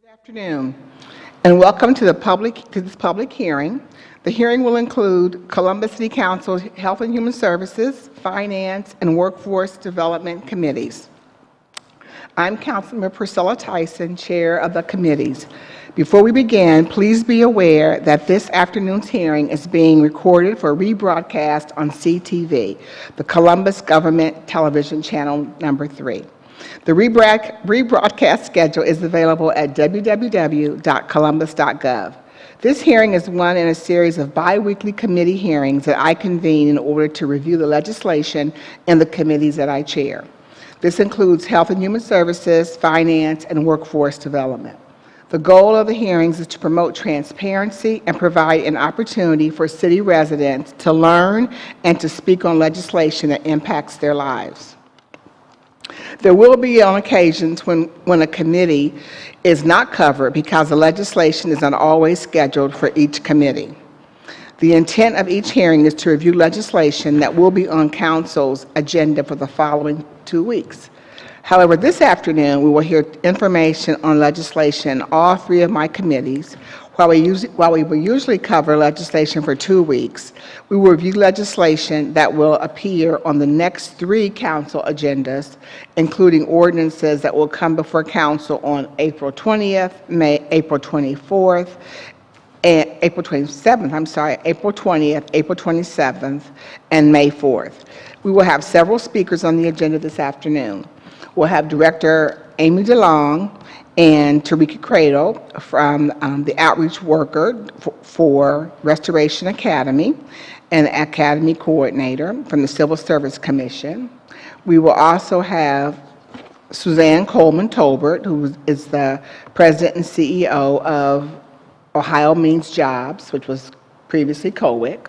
Good afternoon, and welcome to this public hearing. The hearing will include Columbus City Council Health and Human Services, Finance, and Workforce Development Committees. I'm Councilmember Priscilla Tyson, Chair of the committees. Before we begin, please be aware that this afternoon's hearing is being recorded for rebroadcast on CTV, the Columbus Government Television Channel number 3. The rebroadcast schedule is available at www.columbus.gov. This hearing is one in a series of bi-weekly committee hearings that I convene in order to review the legislation in the committees that I chair. This includes Health and Human Services, Finance, and Workforce Development. The goal of the hearings is to promote transparency and provide an opportunity for city residents to learn and to speak on legislation that impacts their lives. There will be on occasions when a committee is not covered because the legislation is not always scheduled for each committee. The intent of each hearing is to review legislation that will be on Council's agenda for the following 2 weeks. However, this afternoon we will hear information on legislation in all 3 of my committees. While we will usually cover legislation for 2 weeks, we will review legislation that will appear on the next 3 council agendas, including ordinances that will come before council on April 20th, April 24th, and April 27th, April 20th, April 27th, and May 4th. We will have several speakers on the agenda this afternoon. We'll have Director Amy DeLong and Tarika Cradle from the Outreach Worker for Restoration Academy and Academy Coordinator from the Civil Service Commission. We will also have Suzanne Coleman Tolbert, who is the President and CEO of Ohio Means Jobs, which was previously COWIC.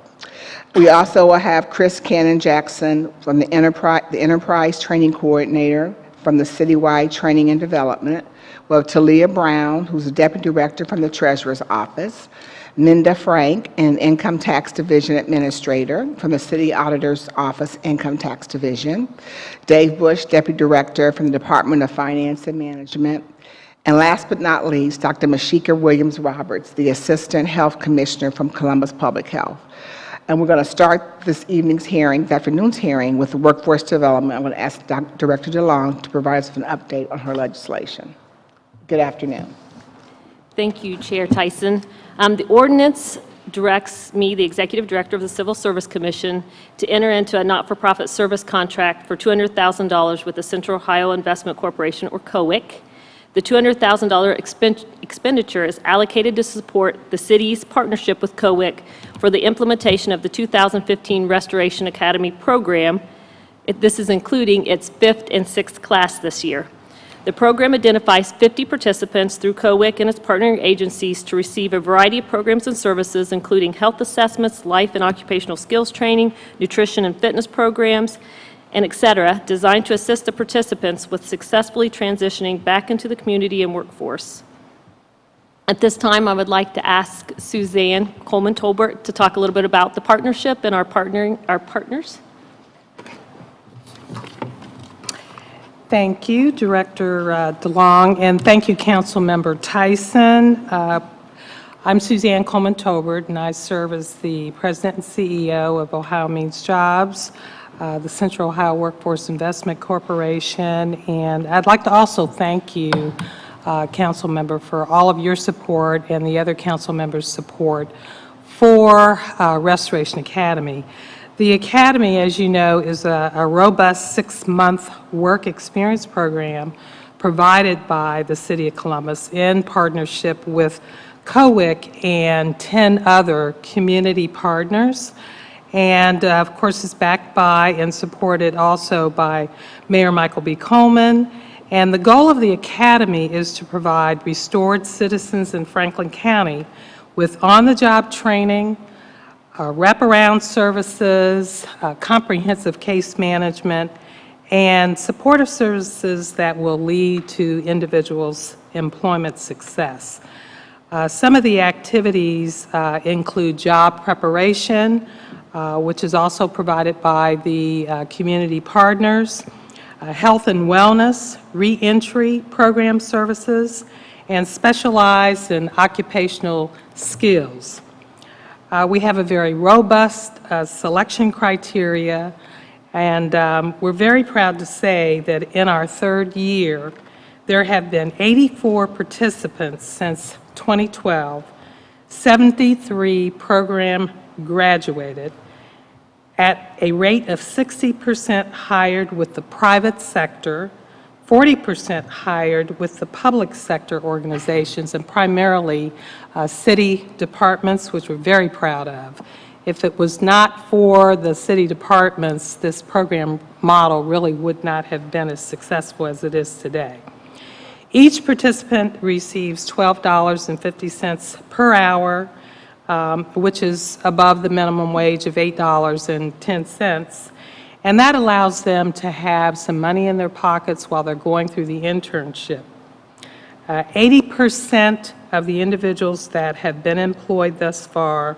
We also will have Chris Cannon Jackson from the Enterprise Training Coordinator from the Citywide Training and Development. We'll have Talia Brown, who's the Deputy Director from the Treasurer's Office, Minda Frank, an Income Tax Division Administrator from the City Auditor's Office Income Tax Division, Dave Bush, Deputy Director from the Department of Finance and Management, and last but not least, Dr. Mashika Williams-Roberts, the Assistant Health Commissioner from Columbus Public Health. And we're going to start this afternoon's hearing, with workforce development. I'm going to ask Director DeLong to provide us with an update on her legislation. Good afternoon. Thank you, Chair Tyson. The ordinance directs me, the Executive Director of the Civil Service Commission, to enter into a not-for-profit service contract for $200,000 with the Central Ohio Investment Corporation, or COWIC. The $200,000 expenditure is allocated to support the city's partnership with COWIC for the implementation of the 2015 Restoration Academy program. This is including its 5th and 6th class this year. The program identifies 50 participants through COWIC and its partnering agencies to receive a variety of programs and services, including health assessments, life and occupational skills training, nutrition and fitness programs, and et cetera, designed to assist the participants with successfully transitioning back into the community and workforce. At this time, I would like to ask Suzanne Coleman Tolbert to talk a little bit about the partnership and our partners. Thank you, Director DeLong, and thank you, Councilmember Tyson. I'm Suzanne Coleman Tolbert, and I serve as the President and CEO of Ohio Means Jobs, the Central Ohio Workforce Investment Corporation, and I'd like to also thank you, Council Member, for all of your support and the other Council members' support for Restoration Academy. The Academy, as you know, is a robust 6-month work experience program provided by the City of Columbus in partnership with COWIC and 10 other community partners. And of course, it's backed by and supported also by Mayor Michael B. Coleman. And the goal of the Academy is to provide restored citizens in Franklin County with on-the-job training, wraparound services, comprehensive case management, and supportive services that will lead to individuals' employment success. Some of the activities include job preparation, which is also provided by the community partners, health and wellness, reentry program services, and specialized in occupational skills. We have a very robust selection criteria, and we're very proud to say that in our third year, there have been 84 participants since 2012, 73 program graduated at a rate of 60% hired with the private sector, 40% hired with the public sector organizations, and primarily city departments, which we're very proud of. If it was not for the city departments, this program model really would not have been as successful as it is today. Each participant receives $12.50 per hour, which is above the minimum wage of $8.10. And that allows them to have some money in their pockets while they're going through the internship. 80% of the individuals that have been employed thus far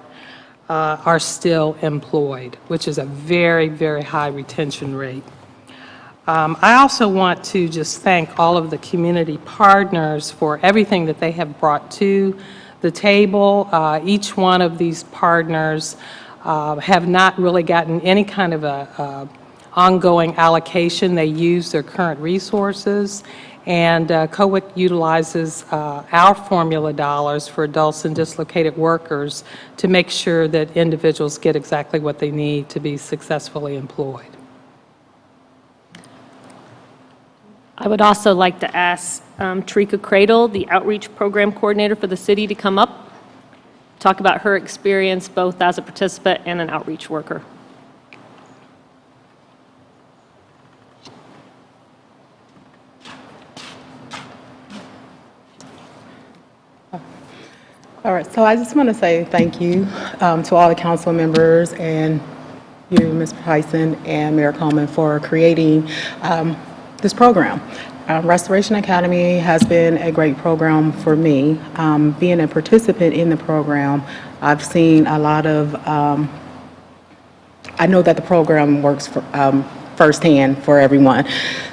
are still employed, which is a very, very high retention rate. I also want to just thank all of the community partners for everything that they have brought to the table. Each one of these partners have not really gotten any kind of a ongoing allocation. They use their current resources, and COWIC utilizes our formula dollars for adults and dislocated workers to make sure that individuals get exactly what they need to be successfully employed. I would also like to ask Tarika Cradle, the Outreach Program Coordinator for the city, to come up, talk about her experience both as a participant and an outreach worker. All right, so I just want to say thank you to all the council members and you, Mr. Tyson and Mayor Coleman, for creating this program. Restoration Academy has been a great program for me. Being a participant in the program, I've seen a lot of, I know that the program works for, firsthand for everyone.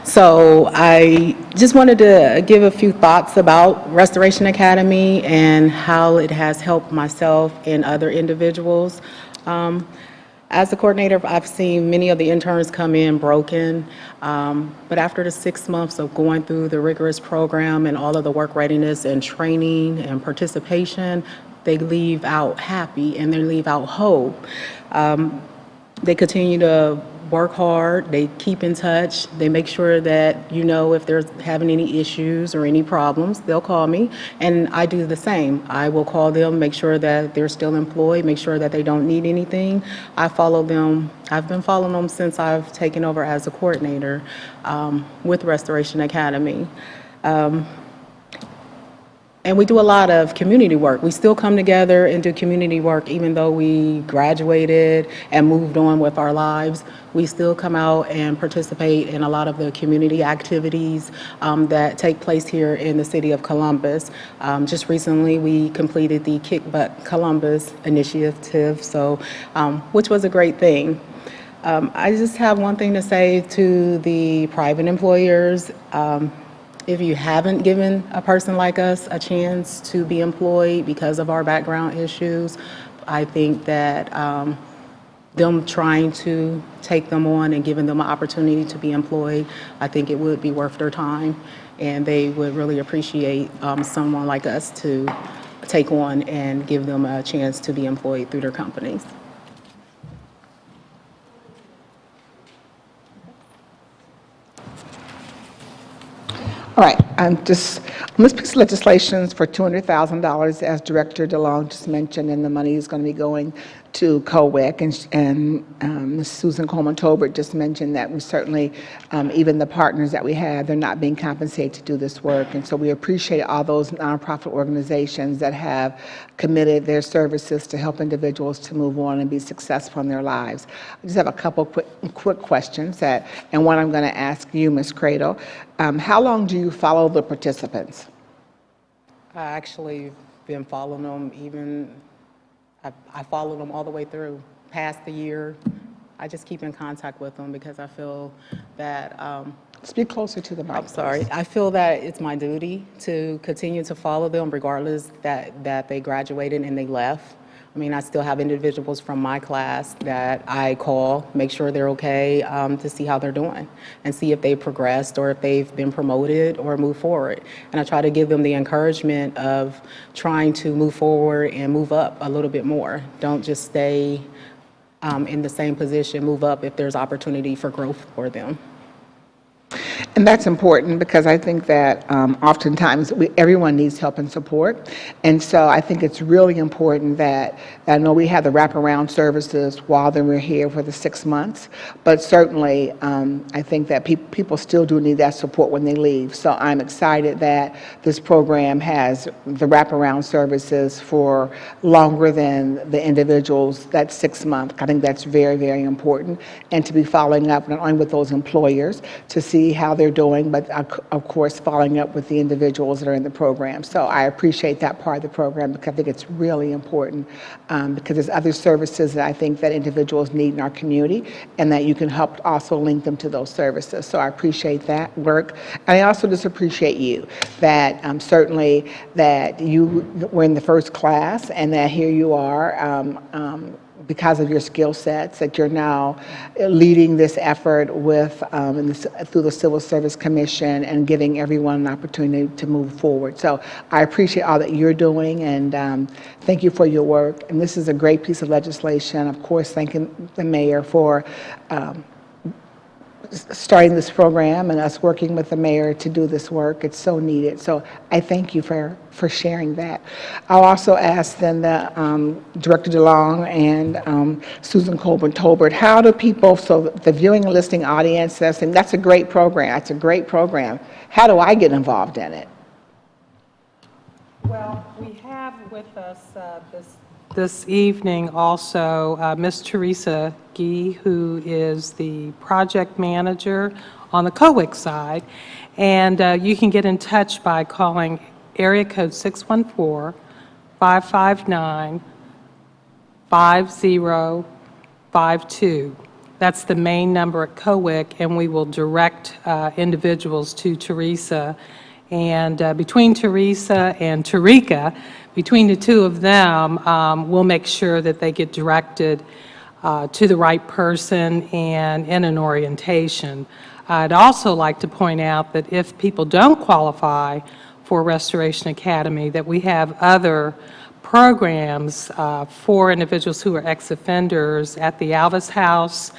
So I just wanted to give a few thoughts about Restoration Academy and how it has helped myself and other individuals. As a coordinator, I've seen many of the interns come in broken, but after the 6 months of going through the rigorous program and all of the work readiness and training and participation, they leave out happy and they leave out whole. They continue to work hard, they keep in touch, they make sure that, you know, if they're having any issues or any problems, they'll call me, and I do the same. I will call them, make sure that they're still employed, make sure that they don't need anything. I follow them. I've been following them since I've taken over as a coordinator with Restoration Academy. And we do a lot of community work. We still come together and do community work even though we graduated and moved on with our lives. We still come out and participate in a lot of the community activities that take place here in the city of Columbus. Just recently, we completed the Kick Butt Columbus initiative, so which was a great thing. I just have one thing to say to the private employers. If you haven't given a person like us a chance to be employed because of our background issues, I think that them trying to take them on and giving them an opportunity to be employed, I think it would be worth their time, and they would really appreciate someone like us to take on and give them a chance to be employed through their companies. All right, this piece of legislation is for $200,000, as Director DeLong just mentioned, and the money is going to be going to COWIC, and Ms. Susan Coleman-Tolbert just mentioned that we certainly, even the partners that we have, they're not being compensated to do this work, and so we appreciate all those nonprofit organizations that have committed their services to help individuals to move on and be successful in their lives. I just have a couple quick questions, and one I'm going to ask you, Ms. Cradle. How long do you follow the participants? I actually been following them even, I followed them all the way through, past the year. I just keep in contact with them because I feel that Speak closer to the mic. I'm sorry. I feel that it's my duty to continue to follow them regardless that they graduated and they left. I mean, I still have individuals from my class that I call, make sure they're okay, to see how they're doing and see if they progressed or if they've been promoted or moved forward. And I try to give them the encouragement of trying to move forward and move up a little bit more. Don't just stay in the same position, move up if there's opportunity for growth for them. And that's important because I think that oftentimes everyone needs help and support. And so I think it's really important that, I know we have the wraparound services while we're here for the 6 months, but certainly I think that people still do need that support when they leave. So I'm excited that this program has the wraparound services for longer than the individuals, that 6 month. I think that's very, very important. And to be following up not only with those employers to see how they're doing, but of course following up with the individuals that are in the program. So I appreciate that part of the program because I think it's really important because there's other services that I think that individuals need in our community and that you can help also link them to those services. So I appreciate that work. And I also just appreciate you that certainly that you were in the first class and that here you are because of your skill sets, that you're now leading this effort with through the Civil Service Commission and giving everyone an opportunity to move forward. So I appreciate all that you're doing and thank you for your work. And this is a great piece of legislation. Of course, thanking the mayor for starting this program and us working with the mayor to do this work. It's so needed. So I thank you for sharing that. I'll also ask then the Director DeLong and Susan Colburn-Tolbert, how do people, so the viewing and listening audience says, and that's a great program, that's a great program. How do I get involved in it? Well, we have with us this evening also Ms. Teresa Gee, who is the project manager on the COWIC side. And you can get in touch by calling area code 614-559-5052. That's the main number at COWIC, and we will direct individuals to Teresa. And between Teresa and Tarika, between the two of them, we'll make sure that they get directed to the right person and in an orientation. I'd also like to point out that if people don't qualify for Restoration Academy, that we have other programs for individuals who are ex-offenders at the Alvis House,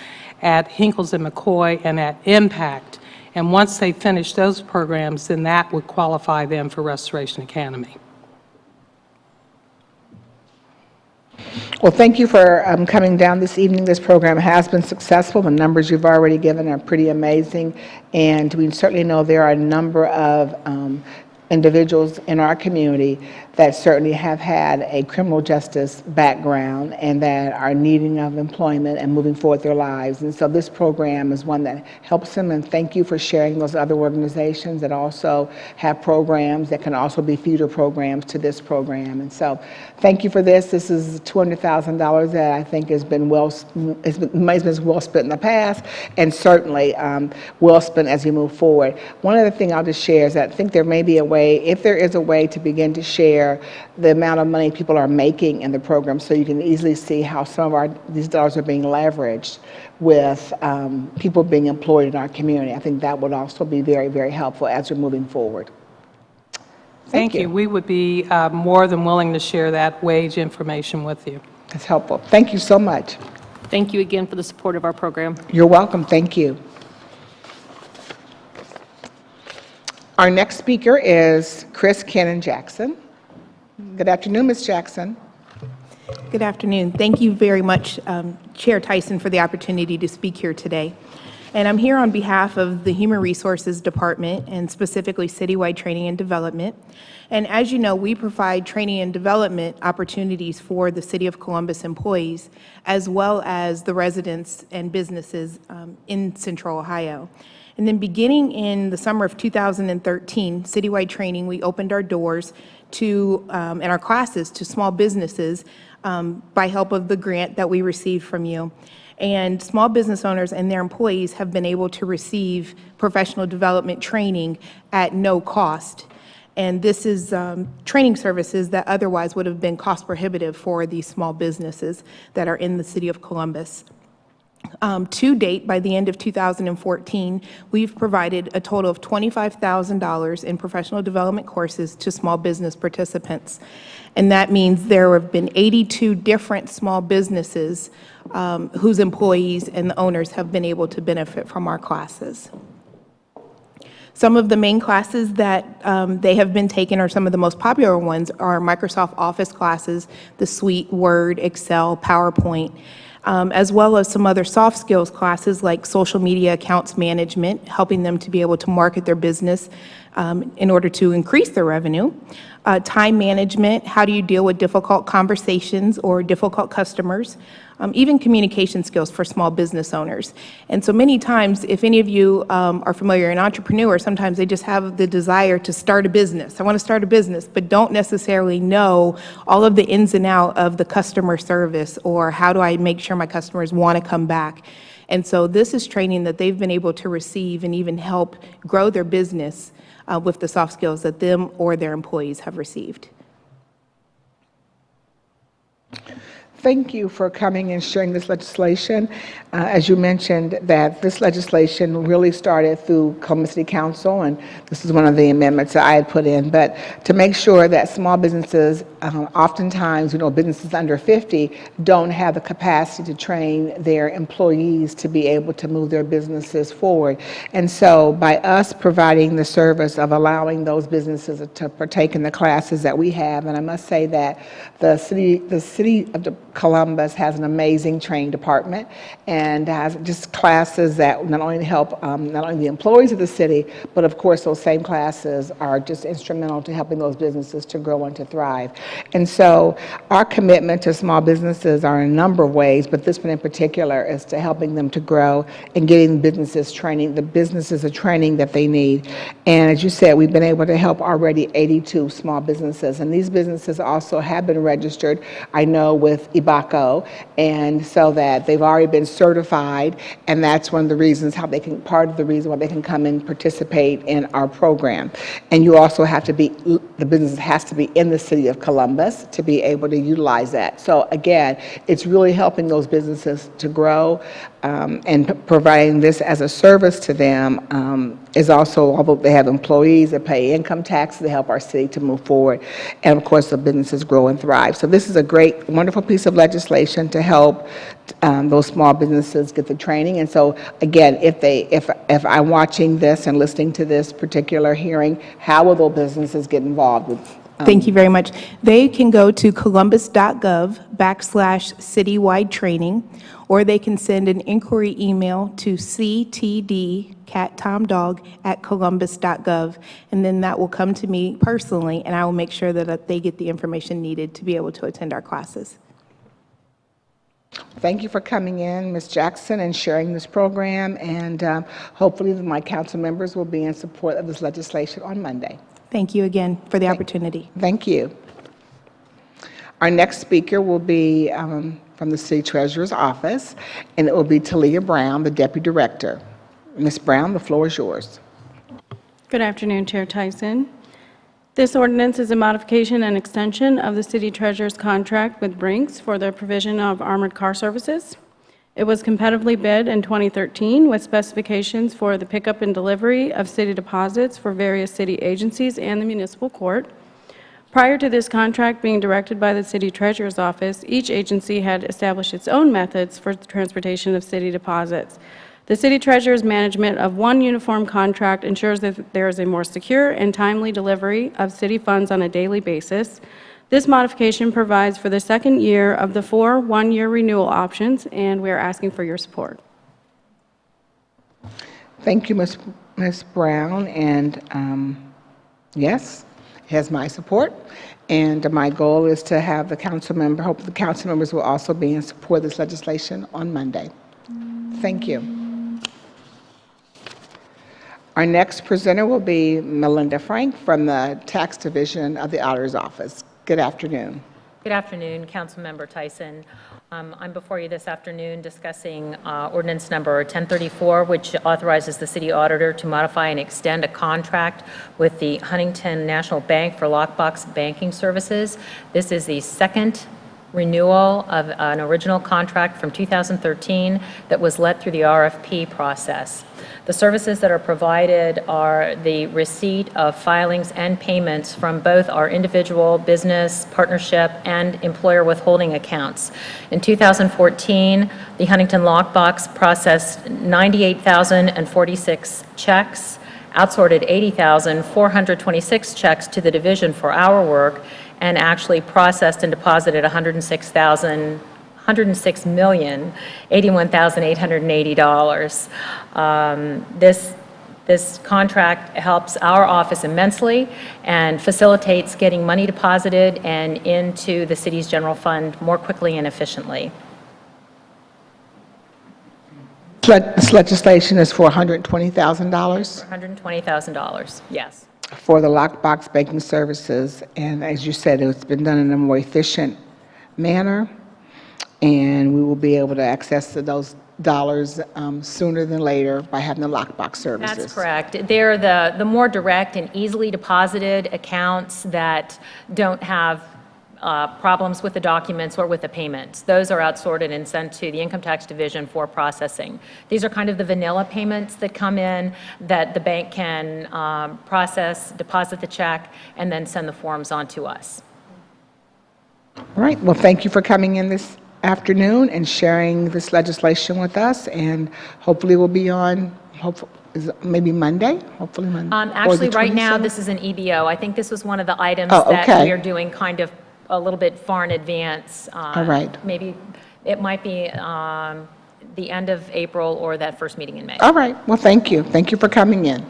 at Hinkles and McCoy, and at Impact. And once they finish those programs, then that would qualify them for Restoration Academy. Well, thank you for coming down this evening. This program has been successful. The numbers you've already given are pretty amazing. And we certainly know there are a number of individuals in our community that certainly have had a criminal justice background and that are needing of employment and moving forward their lives. And so this program is one that helps them, and thank you for sharing those other organizations that also have programs that can also be feeder programs to this program. And so thank you for this. This is $200,000 that I think has been well spent in the past, and certainly well spent as we move forward. One other thing I'll just share is that I think there may be a way, if there is a way to begin to share the amount of money people are making in the program, so you can easily see how some of these dollars are being leveraged with people being employed in our community. I think that would also be very, very helpful as we're moving forward. Thank you. We would be more than willing to share that wage information with you. That's helpful. Thank you so much. Thank you again for the support of our program. You're welcome. Thank you. Our next speaker is Chris Cannon Jackson. Good afternoon, Ms. Jackson. Good afternoon. Thank you very much, Chair Tyson, for the opportunity to speak here today. And I'm here on behalf of the Human Resources Department and specifically Citywide Training and Development. And as you know, we provide training and development opportunities for the City of Columbus employees, as well as the residents and businesses in Central Ohio. And then beginning in the summer of 2013, Citywide Training, we opened our doors to, and our classes to small businesses by help of the grant that we received from you. And small business owners and their employees have been able to receive professional development training at no cost. And this is training services that otherwise would have been cost prohibitive for these small businesses that are in the city of Columbus. To date, by the end of 2014, we've provided a total of $25,000 in professional development courses to small business participants. And that means there have been 82 different small businesses whose employees and the owners have been able to benefit from our classes. Some of the main classes that they have been taking, or some of the most popular ones, are Microsoft Office classes, the Suite, Word, Excel, PowerPoint, as well as some other soft skills classes like social media accounts management, helping them to be able to market their business in order to increase their revenue. Time management, how do you deal with difficult conversations or difficult customers, even communication skills for small business owners. And so many times, if any of you are familiar, an entrepreneur, sometimes they just have the desire to start a business. I want to start a business, but don't necessarily know all of the ins and outs of the customer service, or how do I make sure my customers want to come back. And so this is training that they've been able to receive and even help grow their business with the soft skills that them or their employees have received. Thank you for coming and sharing this legislation. As you mentioned, that this legislation really started through Columbus City Council, and this is one of the amendments that I had put in. But to make sure that small businesses, oftentimes, businesses under 50 don't have the capacity to train their employees to be able to move their businesses forward. And so by us providing the service of allowing those businesses to partake in the classes that we have, and I must say that the city of Columbus has an amazing training department and has just classes that not only help not only the employees of the city, but of course those same classes are just instrumental to helping those businesses to grow and to thrive. And so our commitment to small businesses are in a number of ways, but this one in particular is to helping them to grow and getting the businesses the training that they need. And as you said, we've been able to help already 82 small businesses, and these businesses also have been registered, I know, with IBACO, and so that they've already been certified, and that's one of the reasons part of the reason why they can come and participate in our program. And you also have to the business has to be in the city of Columbus to be able to utilize that. So again, it's really helping those businesses to grow, and providing this as a service to them is also, although they have employees that pay income tax, they help our city to move forward, and of course the businesses grow and thrive. So this is a great, wonderful piece of legislation to help those small businesses get the training. And so again, if I'm watching this and listening to this particular hearing, how will those businesses get involved with? Thank you very much. They can go to columbus.gov/citywide training, or they can send an inquiry email to ctd@columbus.gov, and then that will come to me personally, and I will make sure that they get the information needed to be able to attend our classes. Thank you for coming in, Ms. Jackson, and sharing this program, and hopefully my council members will be in support of this legislation on Monday. Thank you again for the opportunity. Thank you. Our next speaker will be from the City Treasurer's Office, and it will be Talia Brown, the Deputy Director. Ms. Brown, the floor is yours. Good afternoon, Chair Tyson. This ordinance is a modification and extension of the City Treasurer's contract with Brinks for the provision of armored car services. It was competitively bid in 2013 with specifications for the pickup and delivery of city deposits for various city agencies and the municipal court. Prior to this contract being directed by the City Treasurer's Office, each agency had established its own methods for the transportation of city deposits. The City Treasurer's management of one uniform contract ensures that there is a more secure and timely delivery of city funds on a daily basis. This modification provides for the second year of the 4 one-year renewal options, and we are asking for your support. Thank you, Ms. Brown, and yes, it has my support, and my goal is to have hope the council members will also be in support of this legislation on Monday. Thank you. Our next presenter will be Melinda Frank from the Tax Division of the Auditor's Office. Good afternoon. Good afternoon, Councilmember Tyson. I'm before you this afternoon discussing ordinance number 1034, which authorizes the city auditor to modify and extend a contract with the Huntington National Bank for lockbox banking services. This is the second renewal of an original contract from 2013 that was let through the RFP process. The services that are provided are the receipt of filings and payments from both our individual, business, partnership, and employer withholding accounts. In 2014, the Huntington Lockbox processed 98,046 checks, outsorted 80,426 checks to the division for our work, and actually processed and deposited $106,881,880. This contract helps our office immensely and facilitates getting money deposited and into the city's general fund more quickly and efficiently. This legislation is for $120,000 $120,000, yes. for the lockbox banking services. And as you said, it's been done in a more efficient manner, and we will be able to access to those dollars sooner than later by having the lockbox services. That's correct. They're the more direct and easily deposited accounts that don't have problems with the documents or with the payments. Those are outsorted and sent to the Income Tax Division for processing. These are kind of the vanilla payments that come in that the bank can process, deposit the check, and then send the forms on to us. All right, well, thank you for coming in this afternoon and sharing this legislation with us, and hopefully we'll be on, maybe Monday, hopefully Monday. or the Actually, right now, 27th? this is an EBO. I think this was one of the items Oh, that okay. we are doing kind of a little bit far in advance. All right. Maybe it might be the end of April or that first meeting in May. All right, well, thank you. Thank you for coming in.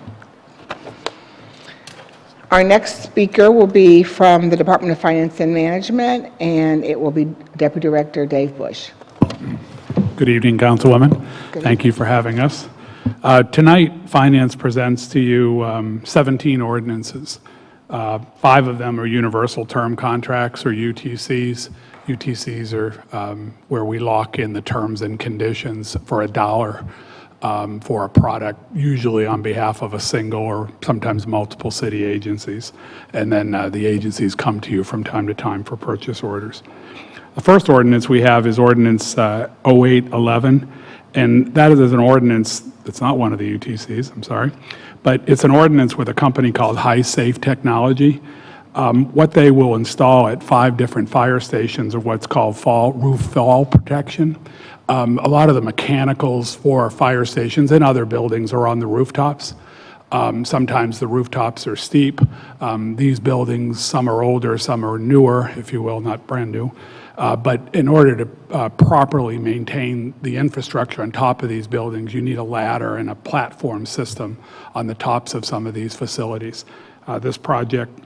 Our next speaker will be from the Department of Finance and Management, and it will be Deputy Director Dave Bush. Good evening, Councilwoman. Thank you for having us. Tonight, Finance presents to you 17 ordinances. 5 of them are universal term contracts, or UTCs. UTCs are where we lock in the terms and conditions for $1 for a product, usually on behalf of a single or sometimes multiple city agencies. And then the agencies come to you from time to time for purchase orders. The first ordinance we have is Ordinance 0811, and that is an ordinance, it's not one of the UTCs, I'm sorry, but it's an ordinance with a company called High Safe Technology. What they will install at 5 different fire stations are what's called roof fall protection. A lot of the mechanicals for fire stations and other buildings are on the rooftops. Sometimes the rooftops are steep. These buildings, some are older, some are newer, if you will, not brand new. But in order to properly maintain the infrastructure on top of these buildings, you need a ladder and a platform system on the tops of some of these facilities. This project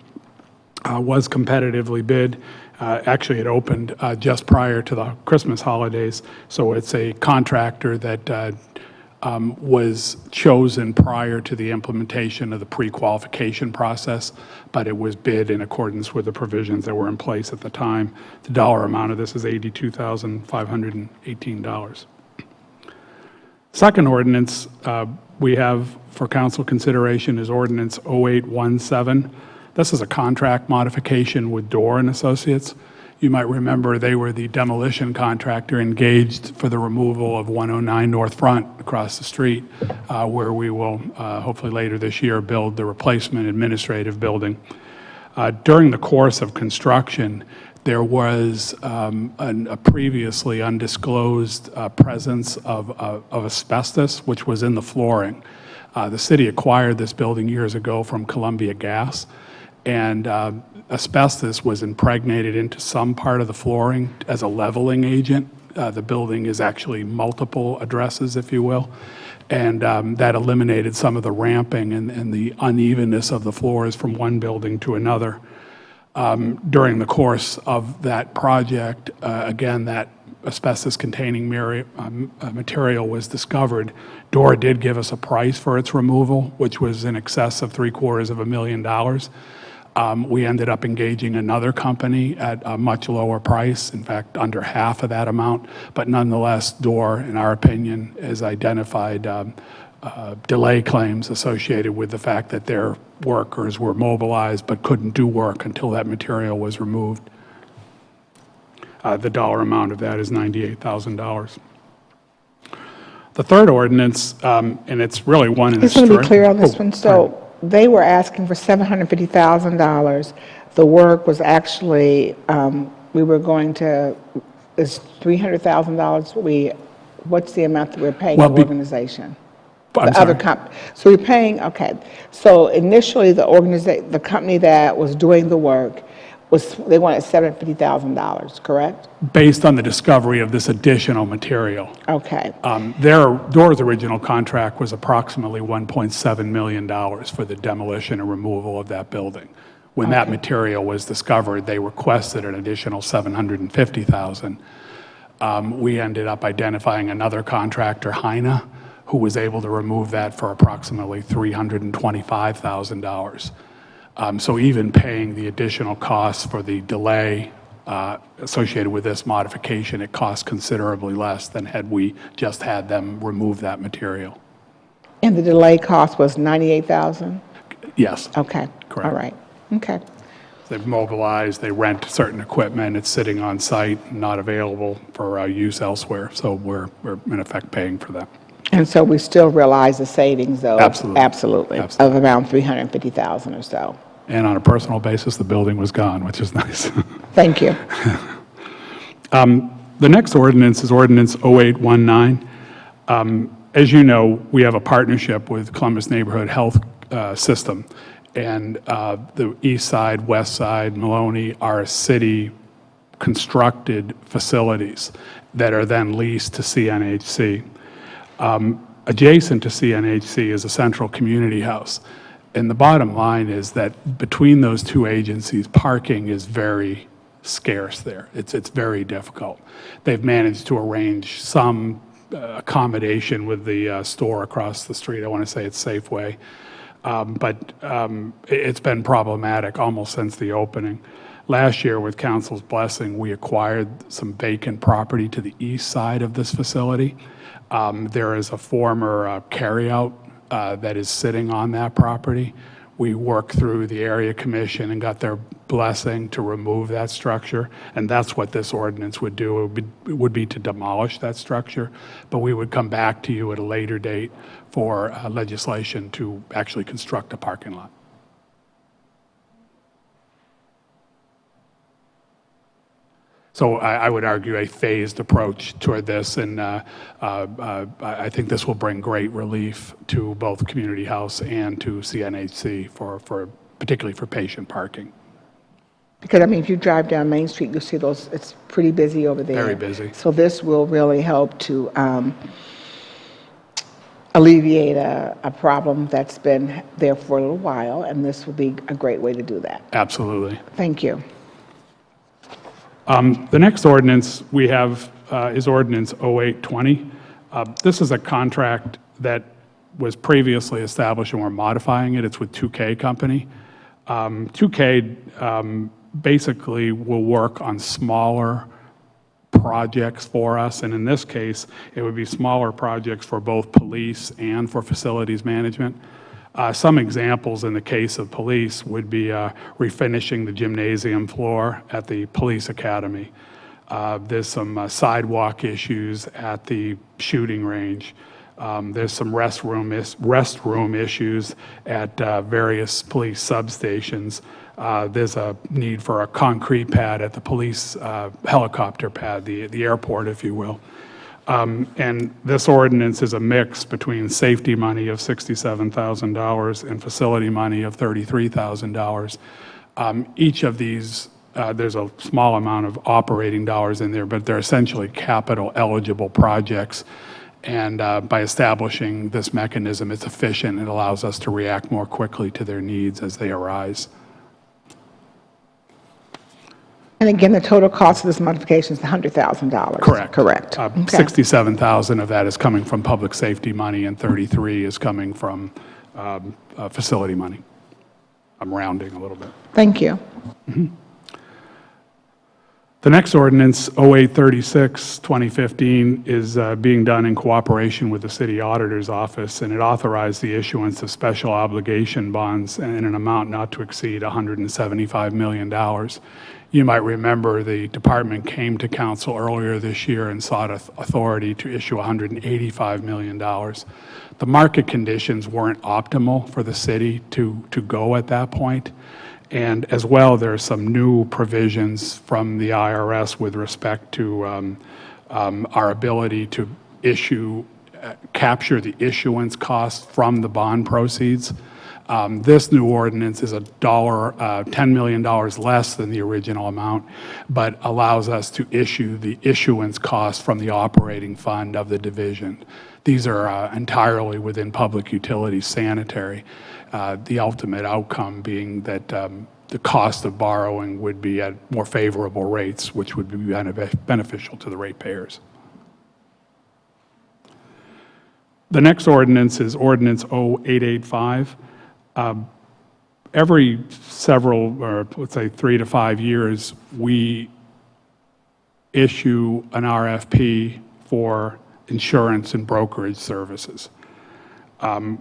was competitively bid. Actually, it opened just prior to the Christmas holidays, so it's a contractor that was chosen prior to the implementation of the pre-qualification process, but it was bid in accordance with the provisions that were in place at the time. The dollar amount of this is $82,518. Second ordinance we have for council consideration is Ordinance 0817. This is a contract modification with Dorr and Associates. You might remember they were the demolition contractor engaged for the removal of 109 North Front across the street, where we will hopefully later this year build the replacement administrative building. During the course of construction, there was a previously undisclosed presence of asbestos, which was in the flooring. The city acquired this building years ago from Columbia Gas, and asbestos was impregnated into some part of the flooring as a leveling agent. The building is actually multiple addresses, if you will, and that eliminated some of the ramping and the unevenness of the floors from one building to another. During the course of that project, again, that asbestos-containing material was discovered. Dorr did give us a price for its removal, which was in excess of $750,000. We ended up engaging another company at a much lower price, in fact, under half of that amount. But nonetheless, DOR, in our opinion, has identified delay claims associated with the fact that their workers were mobilized but couldn't do work until that material was removed. The dollar amount of that is $98,000. The third ordinance, and it's really one in a Just want to be string. clear on this one. So they were asking for $750,000. The work was actually, we were going to, is $300,000. What's the amount that we're paying the organization? I'm The other sorry. so we're paying, okay. So initially, the company that was doing the work they wanted $750,000, correct? Based on the discovery of this additional material. Okay. DOR's original contract was approximately $1.7 million for the demolition and removal of that building. When that material was discovered, they requested an additional $750,000. We ended up identifying another contractor, Heine, who was able to remove that for approximately $325,000. So even paying the additional costs for the delay associated with this modification, it costs considerably less than had we just had them remove that material. And the delay cost was $98,000? Yes. Okay. Correct. All right. Okay. They've mobilized, they rent certain equipment, it's sitting on site, not available for use elsewhere, so we're in effect paying for that. And so we still realize the savings, though? Absolutely. Absolutely. Absolutely. Of around $350,000 or so. And on a personal basis, the building was gone, which is nice. Thank you. The next ordinance is Ordinance 0819. As you know, we have a partnership with Columbus Neighborhood Health System, and the East Side, West Side, Maloney are city-constructed facilities that are then leased to CNHC. Adjacent to CNHC is a central community house. And the bottom line is that between those two agencies, parking is very scarce there. It's very difficult. They've managed to arrange some accommodation with the store across the street. I want to say it's Safeway. But it's been problematic almost since the opening. Last year, with council's blessing, we acquired some vacant property to the east side of this facility. There is a former carryout that is sitting on that property. We worked through the area commission and got their blessing to remove that structure, and that's what this ordinance would do. It would be to demolish that structure, but we would come back to you at a later date for legislation to actually construct a parking lot. So I would argue a phased approach toward this, and I think this will bring great relief to both Community House and to CNHC particularly for patient parking. Because, I mean, if you drive down Main Street, you'll see those, it's pretty busy over there. Very busy. So this will really help to alleviate a problem that's been there for a little while, and this will be a great way to do that. Absolutely. Thank you. The next ordinance we have is Ordinance 0820. This is a contract that was previously established, and we're modifying it. It's with 2K Company. 2K basically will work on smaller projects for us, and in this case, it would be smaller projects for both police and for facilities management. Some examples in the case of police would be refinishing the gymnasium floor at the police academy. There's some sidewalk issues at the shooting range. There's some restroom issues at various police substations. There's a need for a concrete pad at the police helicopter pad, the airport, if you will. And this ordinance is a mix between safety money of $67,000 and facility money of $33,000. Each of these, there's a small amount of operating dollars in there, but they're essentially capital eligible projects. And by establishing this mechanism, it's efficient. It allows us to react more quickly to their needs as they arise. And again, the total cost of this modification is $100,000. Correct. Correct. Okay. $67,000 of that is coming from public safety money, and $33,000 is coming from facility money. I'm rounding a little bit. Thank you. The next ordinance, 0836, 2015, is being done in cooperation with the City Auditor's Office, and it authorized the issuance of special obligation bonds in an amount not to exceed $175 million. You might remember the department came to council earlier this year and sought authority to issue $185 million. The market conditions weren't optimal for the city to go at that point. And as well, there are some new provisions from the IRS with respect to our ability to capture the issuance costs from the bond proceeds. This new ordinance is $10 million less than the original amount, but allows us to issue the issuance costs from the operating fund of the division. These are entirely within public utilities sanitary. The ultimate outcome being that the cost of borrowing would be at more favorable rates, which would be beneficial to the ratepayers. The next ordinance is Ordinance 0885. Every several, or let's say 3 to 5 years, we issue an RFP for insurance and brokerage services.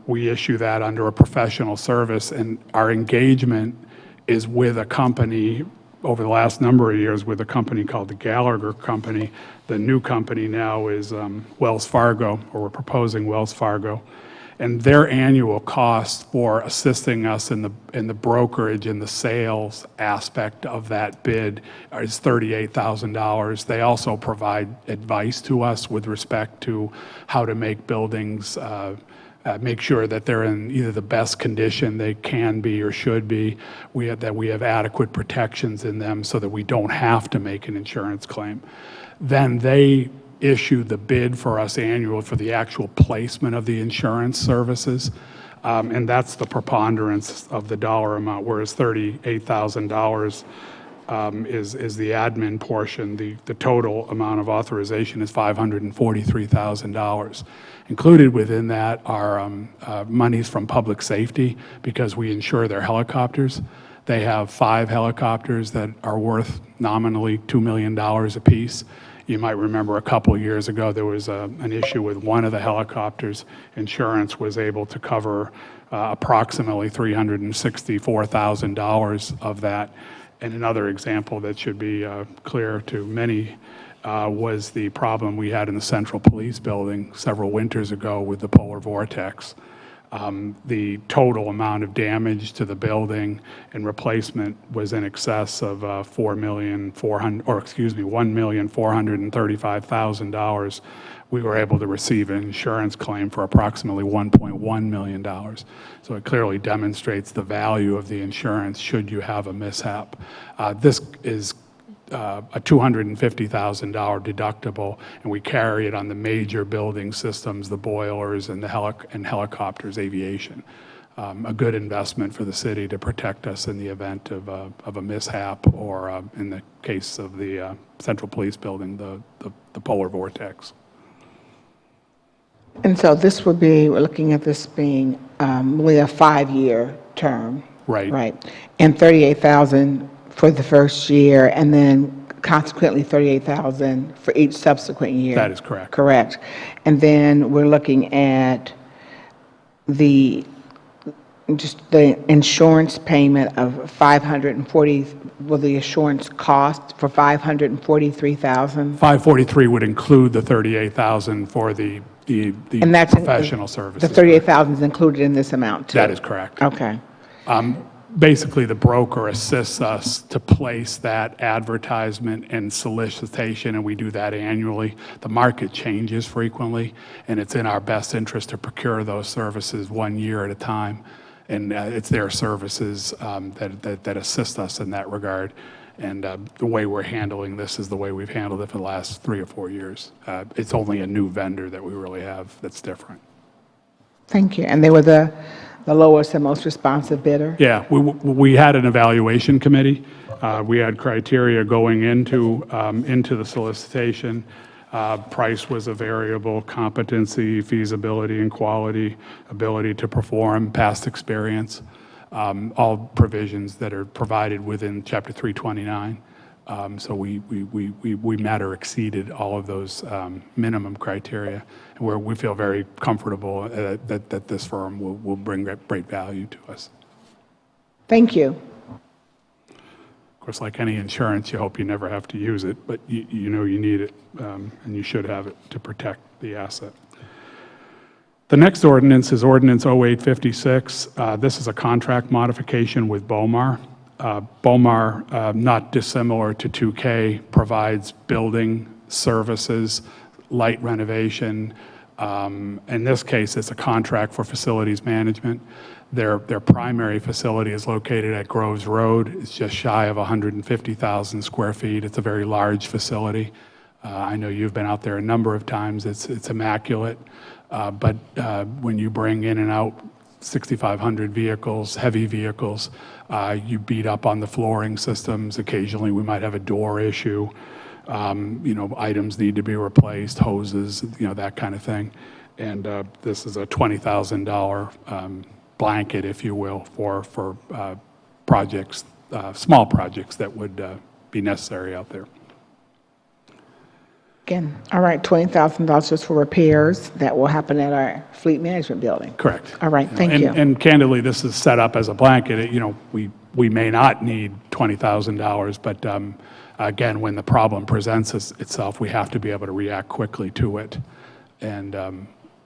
We issue that under a professional service, and our engagement is with a company over the last number of years with a company called the Gallagher Company. The new company now is Wells Fargo, or we're proposing Wells Fargo. And their annual cost for assisting us in the brokerage and the sales aspect of that bid is $38,000. They also provide advice to us with respect to how to make buildings make sure that they're in either the best condition they can be or should be, that we have adequate protections in them so that we don't have to make an insurance claim. Then they issue the bid for us annually for the actual placement of the insurance services, and that's the preponderance of the dollar amount, whereas $38,000 is the admin portion. The total amount of authorization is $543,000. Included within that are monies from public safety because we insure their helicopters. They have 5 helicopters that are worth nominally $2 million apiece. You might remember a couple of years ago there was an issue with one of the helicopters. Insurance was able to cover approximately $364,000 of that. And another example that should be clear to many was the problem we had in the Central Police Building several winters ago with the polar vortex. The total amount of damage to the building and replacement was in excess of $1,435,000. We were able to receive an insurance claim for approximately $1.1 million. So it clearly demonstrates the value of the insurance should you have a mishap. This is a $250,000 deductible, and we carry it on the major building systems, the boilers and the helicopters, aviation. A good investment for the city to protect us in the event of a mishap, or in the case of the Central Police Building, the polar vortex. And so this would be, we're looking at this being really a 5-year term. Right. Right. And $38,000 for the first year, and then consequently $38,000 for each subsequent year. That is correct. Correct. And then we're looking at the insurance payment of $540, well, the insurance cost for $543,000. 543 would include the 38,000 for the And that's professional services. The $38,000 is included in this amount too? That is correct. Okay. Basically, the broker assists us to place that advertisement and solicitation, and we do that annually. The market changes frequently, and it's in our best interest to procure those services 1 year at a time. And it's their services that assist us in that regard. And the way we're handling this is the way we've handled it for the last 3 or 4 years. It's only a new vendor that we really have that's different. Thank you. And they were the lowest and most responsive bidder? Yeah, we had an evaluation committee. We had criteria going into the solicitation. Price was a variable, competency, feasibility and quality, ability to perform, past experience. all provisions that are provided within Chapter 329. So we met or exceeded all of those minimum criteria, and we feel very comfortable that this firm will bring great value to us. Thank you. Of course, like any insurance, you hope you never have to use it, but you know you need it, and you should have it to protect the asset. The next ordinance is Ordinance 0856. This is a contract modification with BOMAR. BOMAR, not dissimilar to 2K, provides building services, light renovation. In this case, it's a contract for facilities management. Their primary facility is located at Groves Road. It's just shy of 150,000 square feet. It's a very large facility. I know you've been out there a number of times. It's immaculate. But when you bring in and out 6,500 vehicles, heavy vehicles, you beat up on the flooring systems. Occasionally, we might have a door issue. Items need to be replaced, hoses, that kind of thing. And this is a $20,000 blanket, if you will, for projects, small projects that would be necessary out there. Again, all right, $20,000 just for repairs. That will happen at our fleet management building. Correct. All right, thank you. And candidly, this is set up as a blanket. We may not need $20,000, but again, when the problem presents itself, we have to be able to react quickly to it. And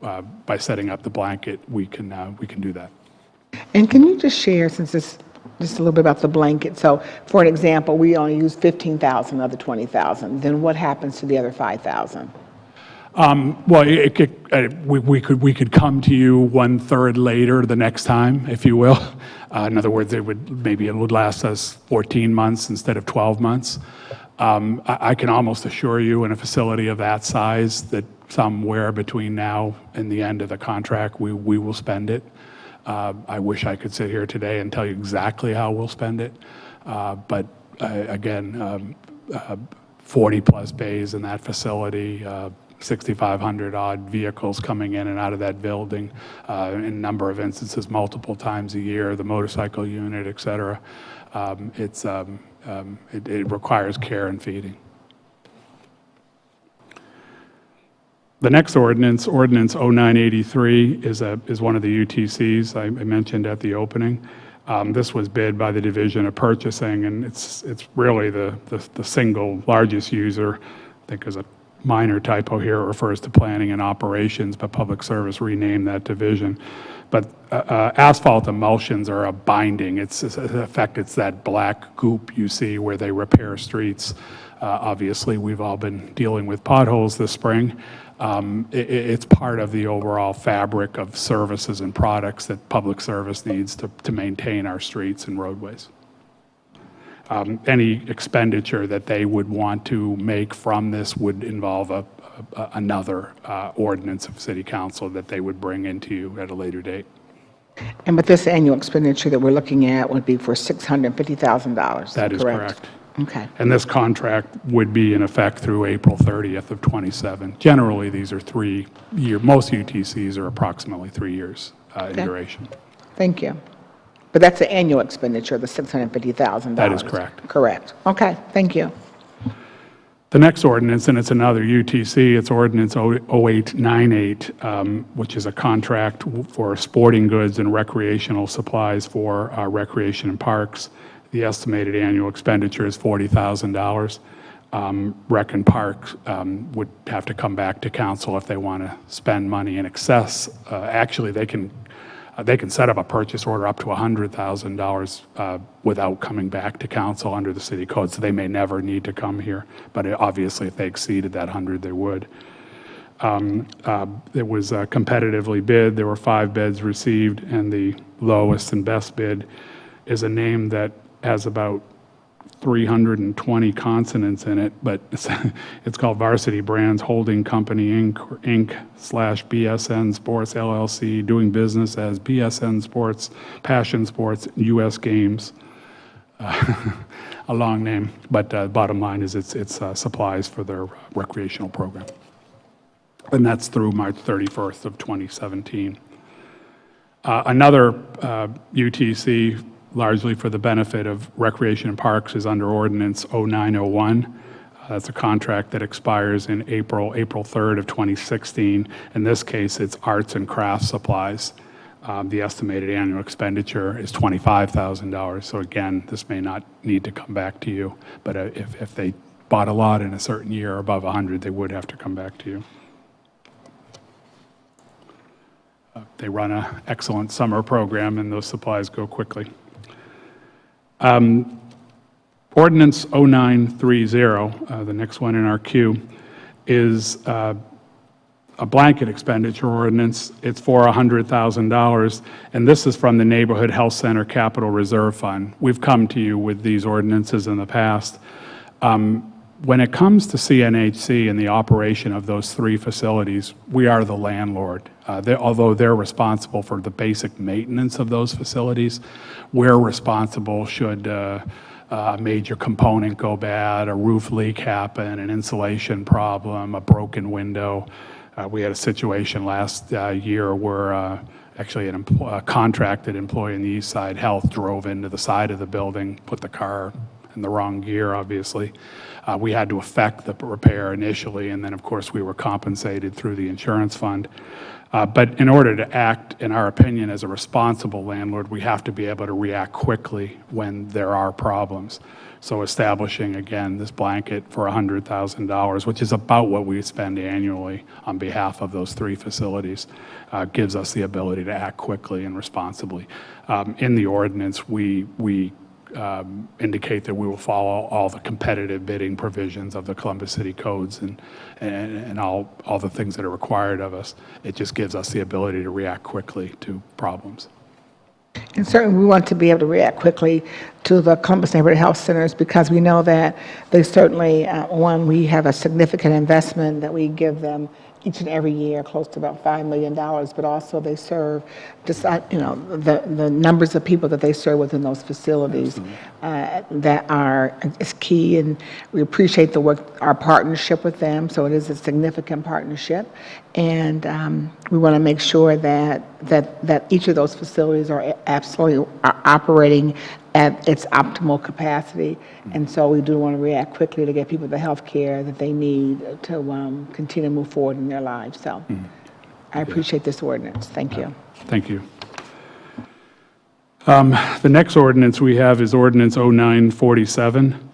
by setting up the blanket, we can do that. And can you just share, since it's just a little bit about the blanket? So, for an example, we only use 15,000 of the 20,000. Then what happens to the other 5,000? Well, we could come to you 1/3 later the next time, if you will. In other words, it would last us 14 months instead of 12 months. I can almost assure you, in a facility of that size, that somewhere between now and the end of the contract, we will spend it. I wish I could sit here today and tell you exactly how we'll spend it. But again, 40-plus bays in that facility, 6,500 odd vehicles coming in and out of that building, in a number of instances, multiple times a year, the motorcycle unit, et cetera. It requires care and feeding. The next ordinance, Ordinance 0983, is one of the UTCs I mentioned at the opening. This was bid by the Division of Purchasing, and it's really the single largest user. I think there's a minor typo here. It refers to planning and operations, but Public Service renamed that division. But asphalt emulsions are a binding. In effect, it's that black goop you see where they repair streets. Obviously, we've all been dealing with potholes this spring. It's part of the overall fabric of services and products that Public Service needs to maintain our streets and roadways. Any expenditure that they would want to make from this would involve another ordinance of City Council that they would bring into you at a later date. And but this annual expenditure that we're looking at would be for $650,000. That is correct. Okay. And this contract would be in effect through April 30th of 27. Generally, these are 3-year, most UTCs are approximately 3 years in duration. Thank you. But that's the annual expenditure, the $650,000. That is correct. Correct. Okay, thank you. The next ordinance, and it's another UTC, it's Ordinance 0898, which is a contract for sporting goods and recreational supplies for recreation and parks. The estimated annual expenditure is $40,000. Rec and Parks would have to come back to council if they want to spend money in excess. Actually, they can set up a purchase order up to $100,000 without coming back to council under the city code, so they may never need to come here. But obviously, if they exceeded that 100, they would. It was competitively bid. There were 5 bids received, and the lowest and best bid is a name that has about 320 consonants in it, but it's called Varsity Brands Holding Company, Inc./BSN Sports LLC, doing business as BSN Sports, Passion Sports, U.S. Games. A long name, but bottom line is it's supplies for their recreational program. And that's through March 31st of 2017. Another UTC, largely for the benefit of Recreation and Parks, is under Ordinance 0901. That's a contract that expires in April 3rd of 2016. In this case, it's arts and crafts supplies. The estimated annual expenditure is $25,000. So again, this may not need to come back to you, but if they bought a lot in a certain year above 100, they would have to come back to you. They run an excellent summer program, and those supplies go quickly. Ordinance 0930, the next one in our queue, is a blanket expenditure ordinance. It's for $100,000, and this is from the Neighborhood Health Center Capital Reserve Fund. We've come to you with these ordinances in the past. When it comes to CNHC and the operation of those 3 facilities, we are the landlord. Although they're responsible for the basic maintenance of those facilities, we're responsible should a major component go bad, a roof leak happen, an insulation problem, a broken window. We had a situation last year where actually a contracted employee in the East Side Health drove into the side of the building, put the car in the wrong gear, obviously. We had to effect the repair initially, and then, of course, we were compensated through the insurance fund. But in order to act, in our opinion, as a responsible landlord, we have to be able to react quickly when there are problems. So establishing, again, this blanket for $100,000, which is about what we spend annually on behalf of those 3 facilities, gives us the ability to act quickly and responsibly. In the ordinance, we indicate that we will follow all the competitive bidding provisions of the Columbus City codes and all the things that are required of us. It just gives us the ability to react quickly to problems. And certainly, we want to be able to react quickly to the Columbus Neighborhood Health Centers because we know that they certainly, one, we have a significant investment that we give them each and every year, close to about $5 million, but also they serve just, the numbers of people that they serve within those facilities that is key, and we appreciate the work, our partnership with them, so it is a significant partnership, and we want to make sure that each of those facilities are absolutely operating at its optimal capacity, and so we do want to react quickly to get people the health care that they need to continue to move forward in their lives. So I appreciate this ordinance. Thank you. Thank you. The next ordinance we have is Ordinance 0947.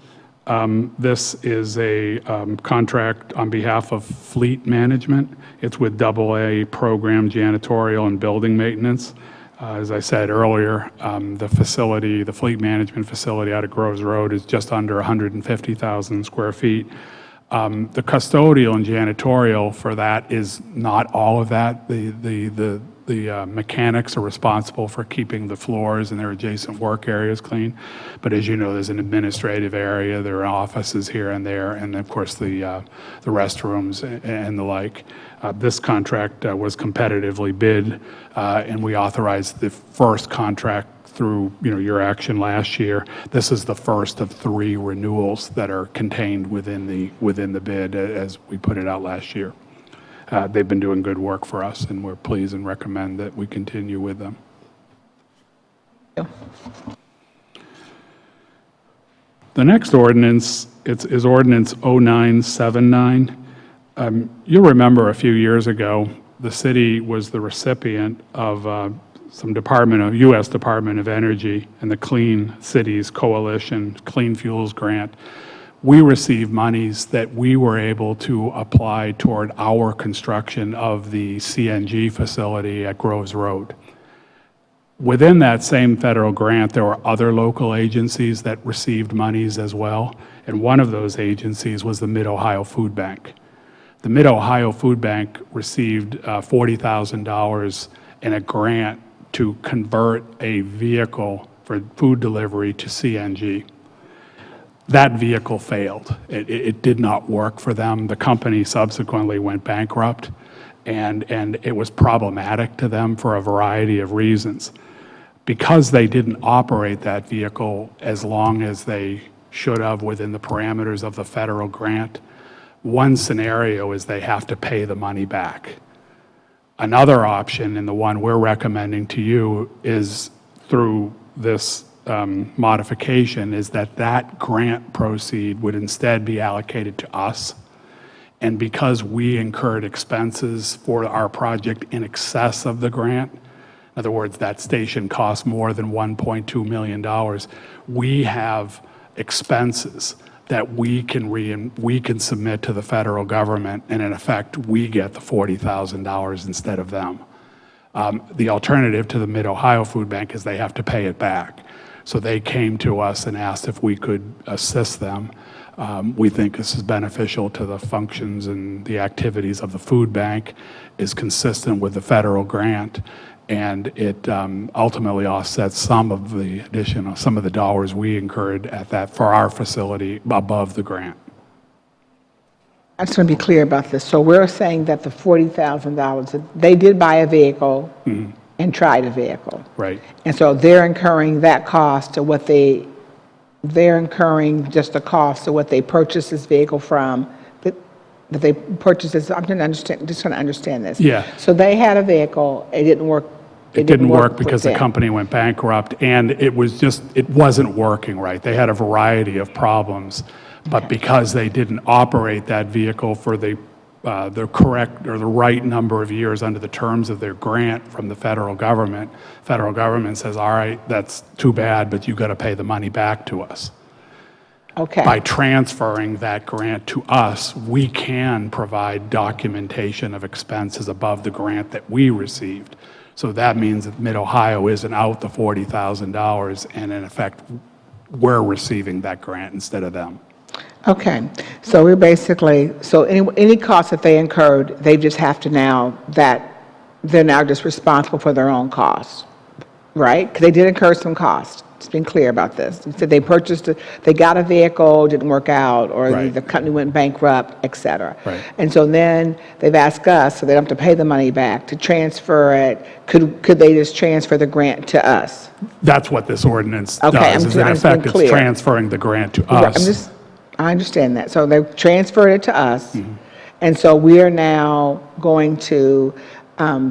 This is a contract on behalf of Fleet Management. It's with AA Program Janitorial and Building Maintenance. As I said earlier, the facility, the fleet management facility out at Groves Road is just under 150,000 square feet. The custodial and janitorial for that is not all of that. The mechanics are responsible for keeping the floors and their adjacent work areas clean. But as you know, there's an administrative area, there are offices here and there, and of course the restrooms and the like. This contract was competitively bid, and we authorized the first contract through your action last year. This is the first of 3 renewals that are contained within the bid as we put it out last year. They've been doing good work for us, and we're pleased and recommend that we continue with them. The next ordinance is Ordinance 0979. You'll remember a few years ago, the city was the recipient of some U.S. Department of Energy and the Clean Cities Coalition Clean Fuels Grant. We received monies that we were able to apply toward our construction of the CNG facility at Groves Road. Within that same federal grant, there were other local agencies that received monies as well, and one of those agencies was the Mid-Ohio Food Bank. The Mid-Ohio Food Bank received $40,000 in a grant to convert a vehicle for food delivery to CNG. That vehicle failed. It did not work for them. The company subsequently went bankrupt, and it was problematic to them for a variety of reasons. Because they didn't operate that vehicle as long as they should have within the parameters of the federal grant, one scenario is they have to pay the money back. Another option, and the one we're recommending to you, is through this modification, is that grant proceed would instead be allocated to us. And because we incurred expenses for our project in excess of the grant, in other words, that station cost more than $1.2 million, we have expenses that we can submit to the federal government, and in effect, we get the $40,000 instead of them. The alternative to the Mid-Ohio Food Bank is they have to pay it back. So they came to us and asked if we could assist them. We think this is beneficial to the functions and the activities of the food bank, is consistent with the federal grant, and it ultimately offsets some of the dollars we incurred at that for our facility above the grant. I just want to be clear about this. So we're saying that the $40,000, they did buy a vehicle and tried a vehicle. Right. And so they're incurring that cost to what they're incurring just the cost of what they purchased this vehicle from, that they purchased this, I'm just trying to understand this. Yeah. So they had a vehicle, it didn't work. It didn't work for because the them. company went bankrupt, and it wasn't working right. They had a variety of problems, but because they didn't operate that vehicle for the correct or the right number of years under the terms of their grant from the federal government says, all right, that's too bad, but you got to pay the money back to us. Okay. By transferring that grant to us, we can provide documentation of expenses above the grant that we received. So that means that Mid-Ohio isn't out the $40,000, and in effect, we're receiving that grant instead of them. Okay, so we're basically, so any costs that they incurred, they just have to they're now just responsible for their own costs, right? Because they did incur some costs. It's been clear about this. You said they got a vehicle, didn't work out, or Right. the company went bankrupt, et cetera. Right. And so then they've asked us, so they don't have to pay the money back, to transfer it. Could they just transfer the grant to us? That's what this ordinance Okay, does, is in I'm just being effect, it's clear. transferring the grant to us. I understand that. So they transferred it to us, Mm-hmm. and so we are now going to,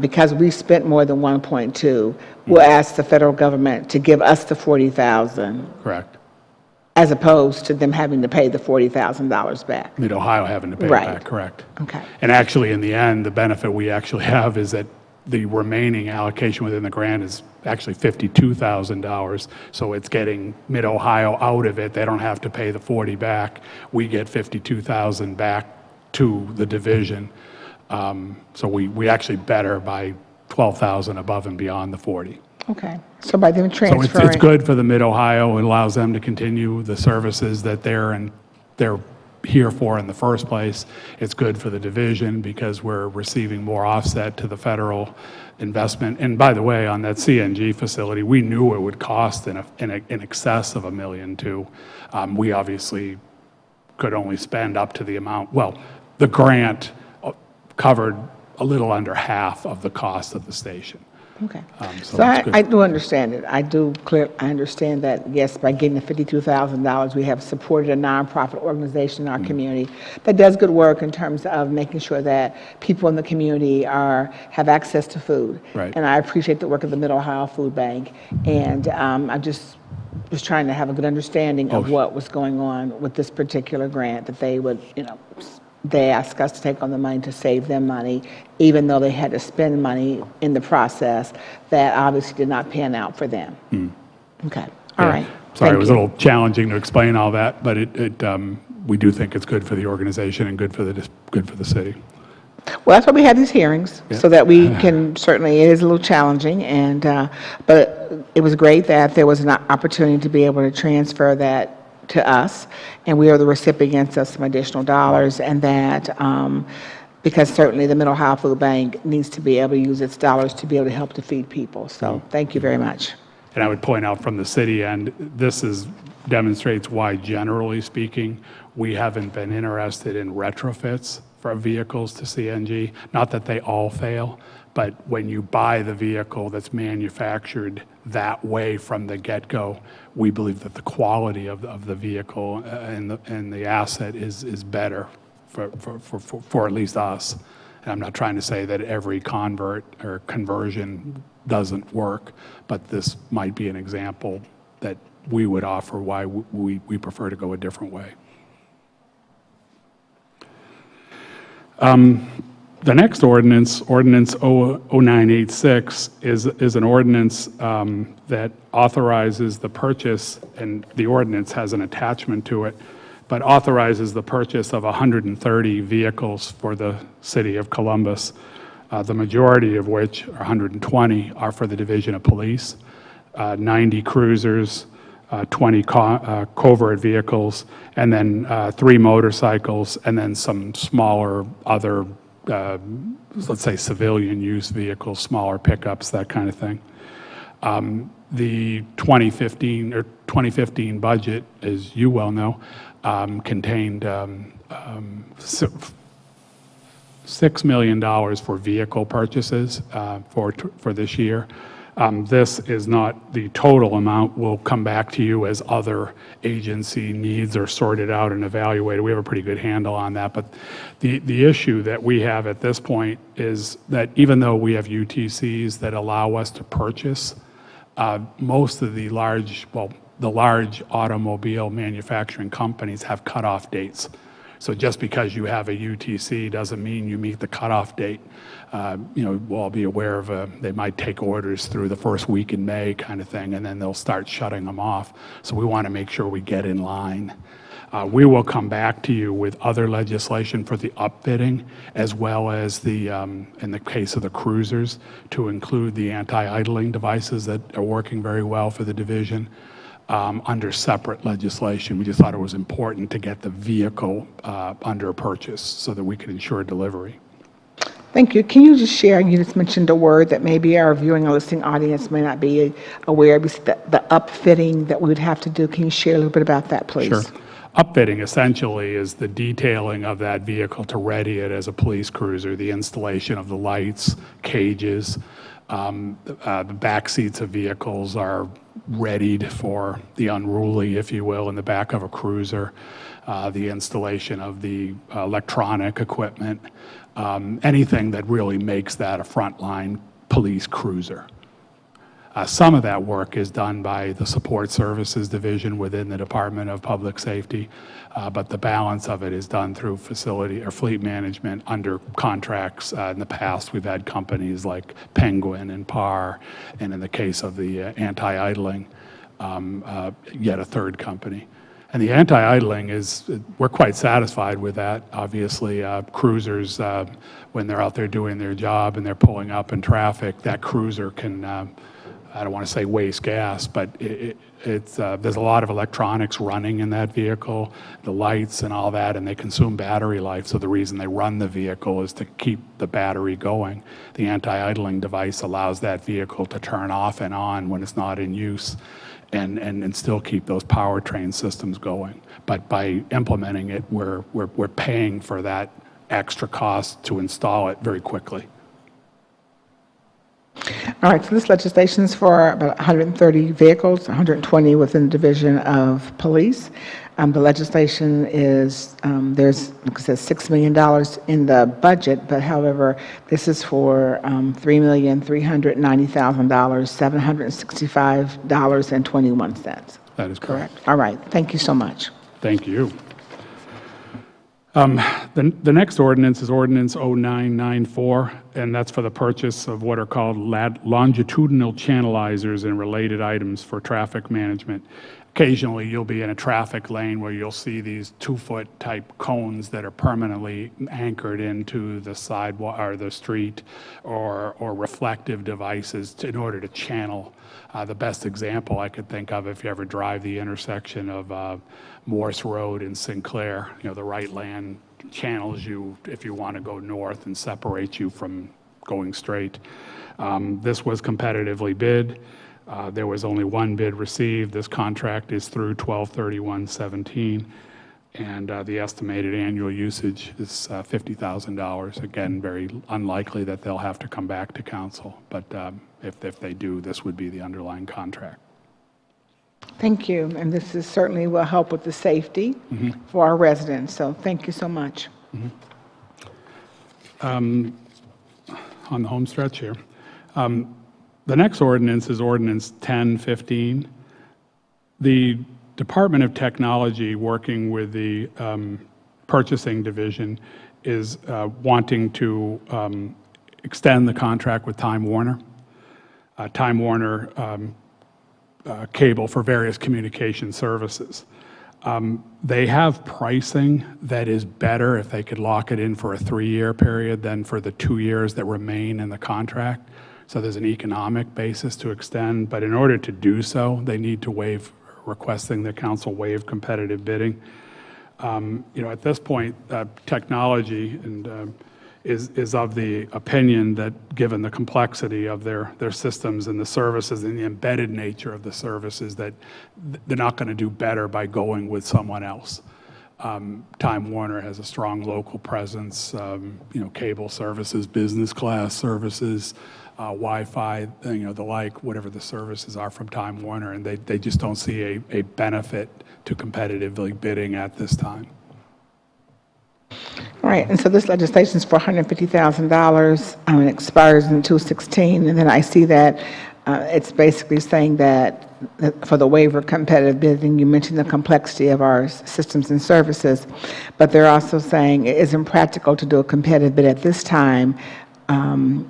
because we spent more than 1.2, we'll ask the federal government to give us the 40,000, Correct. as opposed to them having to pay the $40,000 back. Mid-Ohio having to pay it Right. back, correct. Okay. And actually, in the end, the benefit we actually have is that the remaining allocation within the grant is actually $52,000. So it's getting Mid-Ohio out of it. They don't have to pay the 40 back. We get 52,000 back to the division. So we actually better by 12,000 above and beyond the 40. Okay. So by them So transferring. it's good for the Mid-Ohio. It allows them to continue the services that they're here for in the first place. It's good for the division because we're receiving more offset to the federal investment. And by the way, on that CNG facility, we knew it would cost in excess of $1.2 million. We obviously could only spend up to the amount, well, the grant covered a little under half of the cost of the station. Okay. So So it's good. I do understand it. I understand that, yes, by getting the $52,000, we have supported a nonprofit organization in our community that does good work in terms of making sure that people in the community have access to food. Right. And I appreciate the work of the Mid-Ohio Food Bank. And I just was trying to have a good understanding of what was going on with this particular grant, that they would, they asked us to take on the money to save them money, even though they had to spend money in the process that obviously did not pan out for them. Okay, all right. Sorry, Thank it was a you. little challenging to explain all that, but we do think it's good for the organization and good for the city. Well, that's why we have these hearings, so that we can, certainly, it is a little challenging, but it was great that there was an opportunity to be able to transfer that to us, and we are the recipients of some additional dollars, and that, because certainly the Mid-Ohio Food Bank needs to be able to use its dollars to be able to help to feed people. So thank you very much. And I would point out from the city end, this demonstrates why, generally speaking, we haven't been interested in retrofits for vehicles to CNG. Not that they all fail, but when you buy the vehicle that's manufactured that way from the get-go, we believe that the quality of the vehicle and the asset is better for at least us. And I'm not trying to say that every convert or conversion doesn't work, but this might be an example that we would offer why we prefer to go a different way. The next ordinance, Ordinance 0986, is an ordinance that authorizes the purchase, and the ordinance has an attachment to it, but authorizes the purchase of 130 vehicles for the city of Columbus, the majority of which, 120, are for the Division of Police, 90 cruisers, 20 covert vehicles, and then 3 motorcycles, and then some smaller other, let's say, civilian use vehicles, smaller pickups, that kind of thing. The 2015 budget, as you well know, contained $6 million for vehicle purchases for this year. This is not the total amount. We'll come back to you as other agency needs are sorted out and evaluated. We have a pretty good handle on that. But the issue that we have at this point is that even though we have UTCs that allow us to purchase, most of the large automobile manufacturing companies have cutoff dates. So just because you have a UTC doesn't mean you meet the cutoff date. We'll all be aware of they might take orders through the first week in May kind of thing, and then they'll start shutting them off. So we want to make sure we get in line. We will come back to you with other legislation for the upfitting, as well as the, in the case of the cruisers, to include the anti-idling devices that are working very well for the division. Under separate legislation. We just thought it was important to get the vehicle under purchase so that we could ensure delivery. Thank you. Can you just share, you just mentioned a word that maybe our viewing or listening audience may not be aware of, the upfitting that we would have to do. Can you share a little bit about that, please? Sure. Upfitting essentially is the detailing of that vehicle to ready it as a police cruiser, the installation of the lights, cages. The back seats of vehicles are readied for the unruly, if you will, in the back of a cruiser. The installation of the electronic equipment, anything that really makes that a frontline police cruiser. Some of that work is done by the Support Services Division within the Department of Public Safety, but the balance of it is done through facility or fleet management under contracts. In the past, we've had companies like Penguin and PAR, and in the case of the anti-idling, yet a third company. And the anti-idling we're quite satisfied with that. Obviously, cruisers, when they're out there doing their job and they're pulling up in traffic, that cruiser can, I don't want to say waste gas, but there's a lot of electronics running in that vehicle, the lights and all that, and they consume battery life. So the reason they run the vehicle is to keep the battery going. The anti-idling device allows that vehicle to turn off and on when it's not in use and still keep those powertrain systems going. But by implementing it, we're paying for that extra cost to install it very quickly. All right, so this legislation is for about 130 vehicles, 120 within the Division of Police. The legislation is, there's, like I said, $6 million in the budget, but however, this is for $3,390,765.21. That is correct. All right, thank you so much. Thank you. The next ordinance is Ordinance 0994, and that's for the purchase of what are called longitudinal channelizers and related items for traffic management. Occasionally, you'll be in a traffic lane where you'll see these 2-foot type cones that are permanently anchored into the sidewalk or the street, or reflective devices in order to channel. The best example I could think of, if you ever drive the intersection of Morse Road and Sinclair, the right lane channels you if you want to go north and separates you from going straight. This was competitively bid. There was only one bid received. This contract is through 12/31/17, and the estimated annual usage is $50,000. Again, very unlikely that they'll have to come back to council, but if they do, this would be the underlying contract. Thank you, and this is certainly will help with the safety for our residents, so thank you so much. on the home stretch here. The next ordinance is Ordinance 1015. The Department of Technology, working with the Purchasing Division, is wanting to extend the contract with Time Warner. Time Warner cable for various communication services. They have pricing that is better if they could lock it in for a 3-year period than for the 2 years that remain in the contract. So there's an economic basis to extend, but in order to do so, they need to waive, requesting the council waive competitive bidding. At this point, technology is of the opinion that, given the complexity of their systems and the services and the embedded nature of the services, that they're not going to do better by going with someone else. Time Warner has a strong local presence, cable services, business class services, Wi-Fi, the like, whatever the services are from Time Warner, and they just don't see a benefit to competitively bidding at this time. All right, and so this legislation is for $150,000, and it expires in 2016, and then I see that it's basically saying that for the waiver of competitive bidding, you mentioned the complexity of our systems and services, but they're also saying it isn't practical to do a competitive bid at this time, and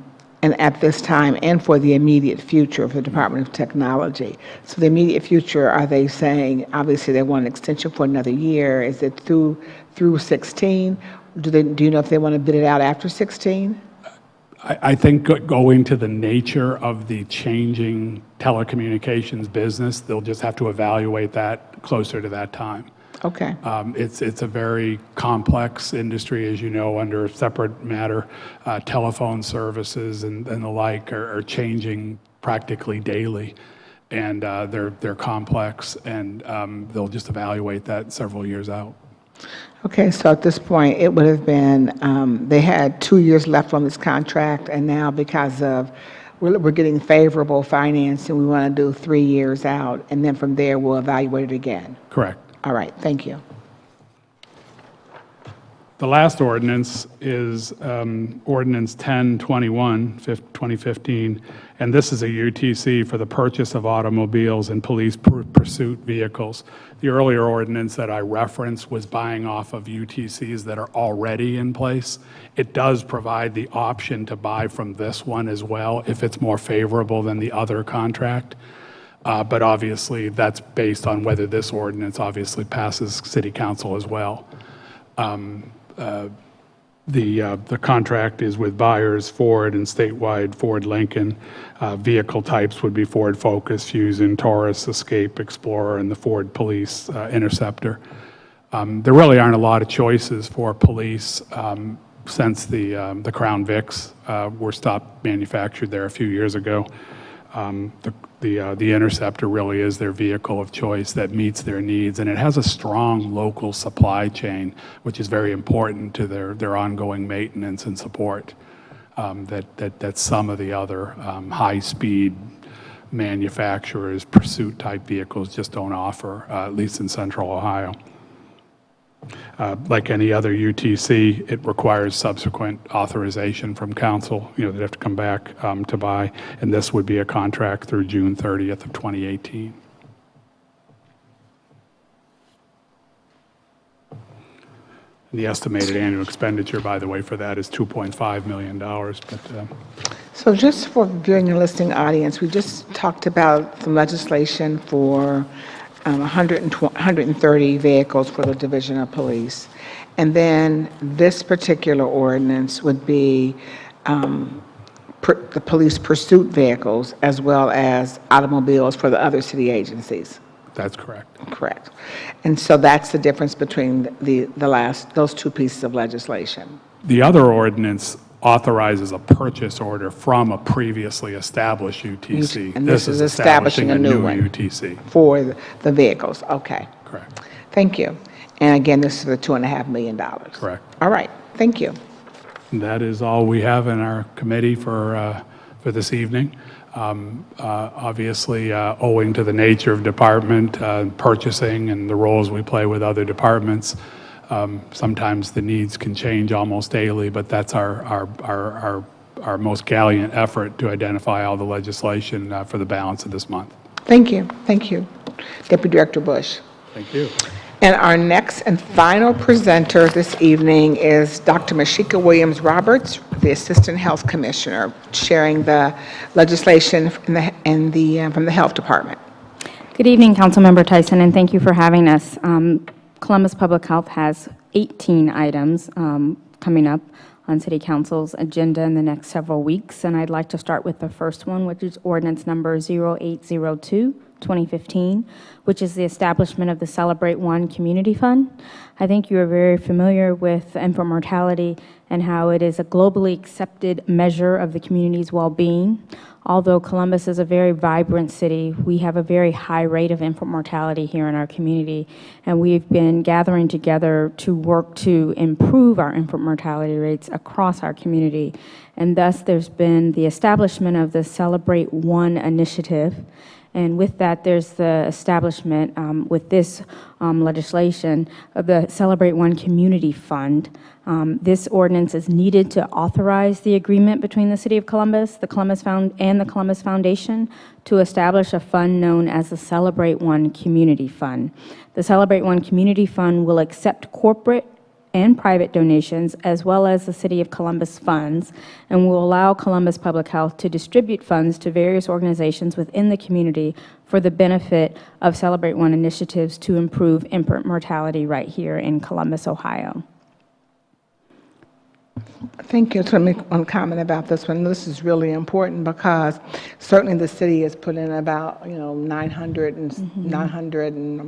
for the immediate future of the Department of Technology. So the immediate future, are they saying, obviously they want an extension for another year? Is it through 16? Do you know if they want to bid it out after 16? I think going to the nature of the changing telecommunications business, they'll just have to evaluate that closer to that time. Okay. It's a very complex industry, as you know, under a separate matter. Telephone services and the like are changing practically daily, and they're complex, and they'll just evaluate that several years out. Okay, so at this point, it would have been, they had 2 years left on this contract, and now because of, we're getting favorable financing, we want to do 3 years out, and then from there, we'll evaluate it again. Correct. All right, thank you. The last ordinance is Ordinance 1021, 2015, and this is a UTC for the purchase of automobiles and police pursuit vehicles. The earlier ordinance that I referenced was buying off of UTCs that are already in place. It does provide the option to buy from this one as well if it's more favorable than the other contract. But obviously, that's based on whether this ordinance obviously passes City Council as well. The contract is with buyers, Ford and statewide Ford Lincoln. Vehicle types would be Ford Focus, Fusion, Taurus, Escape, Explorer, and the Ford Police Interceptor. There really aren't a lot of choices for police since the Crown Vics were stopped manufactured there a few years ago. The Interceptor really is their vehicle of choice that meets their needs, and it has a strong local supply chain, which is very important to their ongoing maintenance and support that some of the other high-speed manufacturers, pursuit-type vehicles just don't offer, at least in central Ohio. Like any other UTC, it requires subsequent authorization from council. They'd have to come back to buy, and this would be a contract through June 30th of 2018. The estimated annual expenditure, by the way, for that is $2.5 million. So just for viewing and listening audience, we just talked about some legislation for 130 vehicles for the Division of Police. And then this particular ordinance would be the police pursuit vehicles as well as automobiles for the other city agencies. That's correct. Correct. And so that's the difference between those two pieces of legislation. The other ordinance authorizes a purchase order from a previously established UTC. And this is establishing a new one UTC. For the vehicles. Okay. Correct. Thank you. And again, this is for $2.5 million. Correct. All right. Thank you. And that is all we have in our committee for this evening. Obviously, owing to the nature of department purchasing and the roles we play with other departments, Sometimes the needs can change almost daily, but that's our most gallant effort to identify all the legislation for the balance of this month. Thank you. Thank you, Deputy Director Bush. Thank you. And our next and final presenter this evening is Dr. Mashika Williams-Roberts, the Assistant Health Commissioner, sharing the legislation from the Health Department. Good evening, Councilmember Tyson, and thank you for having us. Columbus Public Health has 18 items coming up on City Council's agenda in the next several weeks, and I'd like to start with the first one, which is ordinance number 0802, 2015, which is the establishment of the Celebrate One Community Fund. I think you are very familiar with infant mortality and how it is a globally accepted measure of the community's well-being. Although Columbus is a very vibrant city, we have a very high rate of infant mortality here in our community, and we've been gathering together to work to improve our infant mortality rates across our community. And thus, there's been the establishment of the Celebrate One initiative. And with that, there's the establishment, with this legislation, of the Celebrate One Community Fund. This ordinance is needed to authorize the agreement between the City of Columbus, the Columbus Foundation to establish a fund known as the Celebrate One Community Fund. The Celebrate One Community Fund will accept corporate and private donations, as well as the City of Columbus funds, and will allow Columbus Public Health to distribute funds to various organizations within the community for the benefit of Celebrate One initiatives to improve infant mortality right here in Columbus, Ohio. Thank you. To make one comment about this one, this is really important because certainly the city has put in about 900 and I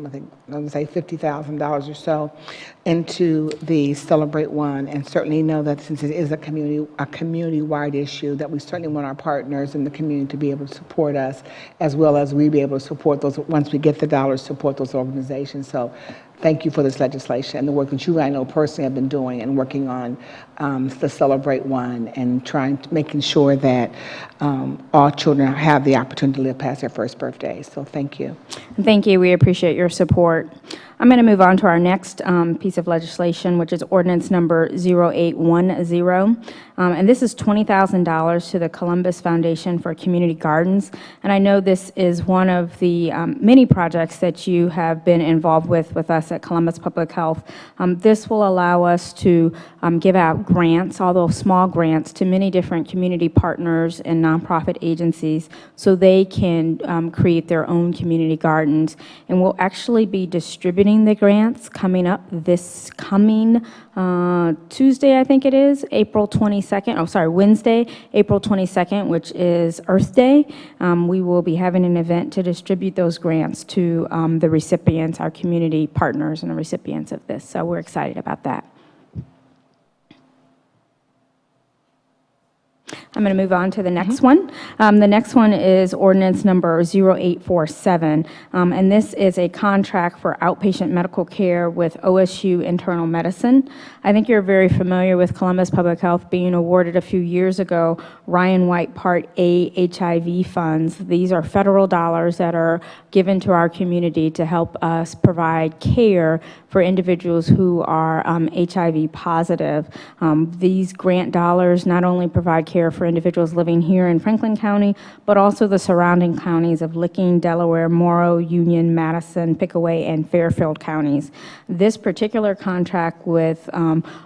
think I'm going to say $50,000 or so into the Celebrate One, and certainly know that since it is a community-wide issue, that we certainly want our partners in the community to be able to support us, as well as we be able to support those once we get the dollars, support those organizations. So thank you for this legislation and the work that you, I know personally, have been doing and working on the Celebrate One and making sure that all children have the opportunity to live past their first birthday. So thank you. Thank you. We appreciate your support. I'm going to move on to our next piece of legislation, which is ordinance number 0810. And this is $20,000 to the Columbus Foundation for Community Gardens. And I know this is one of the many projects that you have been involved with us at Columbus Public Health. This will allow us to give out grants, although small grants, to many different community partners and nonprofit agencies so they can create their own community gardens. And we'll actually be distributing the grants coming up this coming Tuesday, I think it is, Wednesday, April 22nd, which is Earth Day. We will be having an event to distribute those grants to the recipients, our community partners and the recipients of this. So we're excited about that. I'm going to move on to the next one. The next one is ordinance number 0847, and this is a contract for outpatient medical care with OSU Internal Medicine. I think you're very familiar with Columbus Public Health being awarded a few years ago Ryan White Part A HIV funds. These are federal dollars that are given to our community to help us provide care for individuals who are HIV positive. These grant dollars not only provide care for individuals living here in Franklin County, but also the surrounding counties of Licking, Delaware, Morrow, Union, Madison, Pickaway, and Fairfield counties. This particular contract with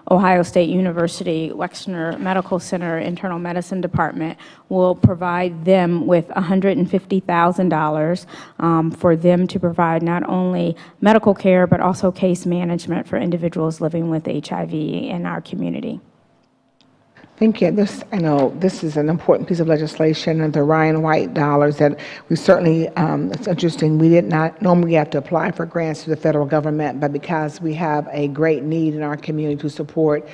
Ohio State University Wexner Medical Center Internal Medicine Department will provide them with $150,000 for them to provide not only medical care, but also case management for individuals living with HIV in our community. Thank you. I know this is an important piece of legislation, and the Ryan White dollars that we certainly, it's interesting, we did not normally have to apply for grants to the federal government, but because we have a great need in our community to support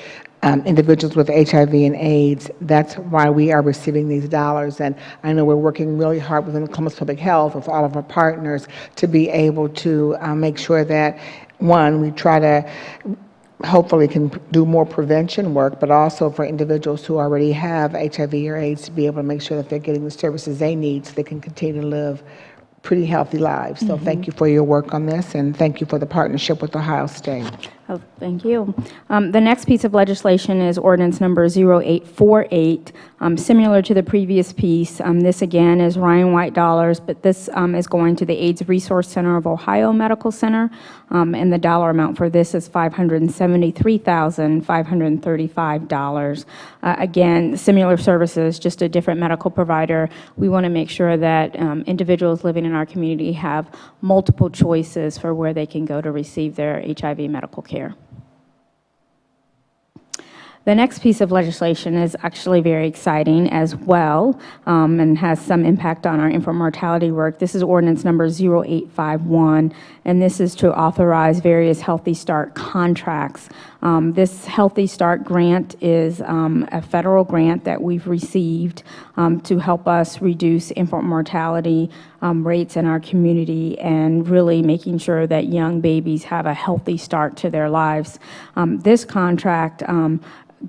individuals with HIV and AIDS, that's why we are receiving these dollars. And I know we're working really hard within Columbus Public Health with all of our partners to be able to make sure that, one, we try to hopefully can do more prevention work, but also for individuals who already have HIV or AIDS to be able to make sure that they're getting the services they need so they can continue to live pretty healthy lives. So thank you for your work on this, and thank you for the partnership with Ohio State. Oh, thank you. The next piece of legislation is ordinance number 0848. Similar to the previous piece, this again is Ryan White dollars, but this is going to the AIDS Resource Center of Ohio Medical Center, and the dollar amount for this is $573,535. Again, similar services, just a different medical provider. We want to make sure that individuals living in our community have multiple choices for where they can go to receive their HIV medical care. The next piece of legislation is actually very exciting as well, and has some impact on our infant mortality work. This is ordinance number 0851, and this is to authorize various Healthy Start contracts. This Healthy Start grant is a federal grant that we've received to help us reduce infant mortality rates in our community and really making sure that young babies have a healthy start to their lives. This contract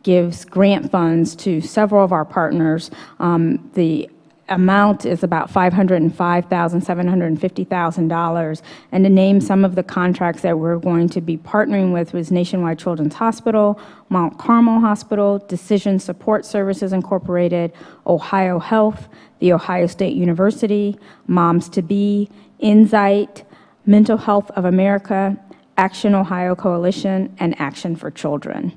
gives grant funds to several of our partners. The amount is about $505,750,000. And to name some of the contracts that we're going to be partnering with was Nationwide Children's Hospital, Mount Carmel Hospital, Decision Support Services Incorporated, Ohio Health, The Ohio State University, Moms to Be, Insight, Mental Health of America, Action Ohio Coalition, and Action for Children.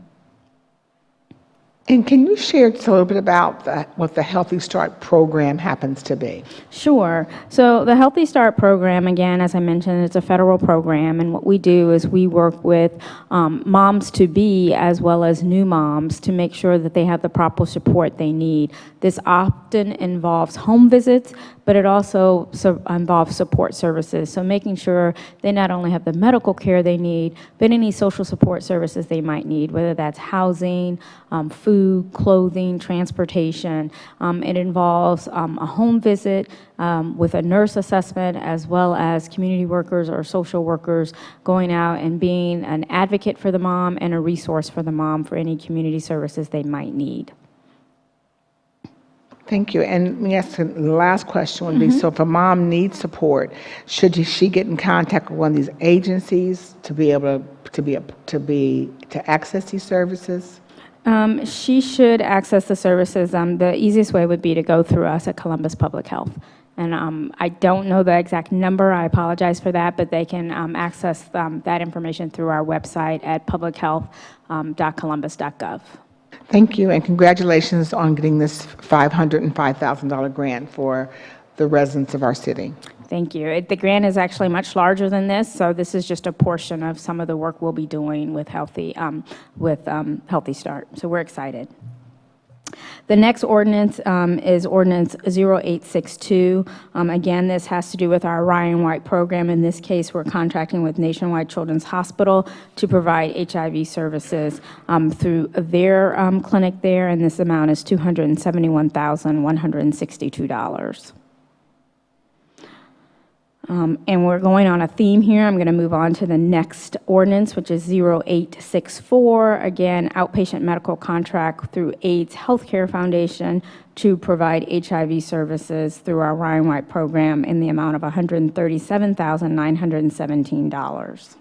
And can you share just a little bit about what the Healthy Start program happens to be? Sure. So the Healthy Start program, again, as I mentioned, it's a federal program, and what we do is we work with moms to be as well as new moms to make sure that they have the proper support they need. This often involves home visits, but it also involves support services. So making sure they not only have the medical care they need, but any social support services they might need, whether that's housing, food, clothing, transportation. It involves a home visit with a nurse assessment, as well as community workers or social workers going out and being an advocate for the mom and a resource for the mom for any community services they might need. Thank you. And let me ask the last question would be, so if a mom needs support, should she get in contact with one of these agencies to be able to access these services? She should access the services. The easiest way would be to go through us at Columbus Public Health. And I don't know the exact number, I apologize for that, but they can access that information through our website at publichealth.columbus.gov. Thank you, and congratulations on getting this $505,000 grant for the residents of our city. Thank you. The grant is actually much larger than this, so this is just a portion of some of the work we'll be doing with Healthy Start. So we're excited. The next ordinance is ordinance 0862. Again, this has to do with our Ryan White program. In this case, we're contracting with Nationwide Children's Hospital to provide HIV services through their clinic there, and this amount is $271,162. And we're going on a theme here. I'm going to move on to the next ordinance, which is 0864. Again, outpatient medical contract through AIDS Healthcare Foundation to provide HIV services through our Ryan White program in the amount of $137,917.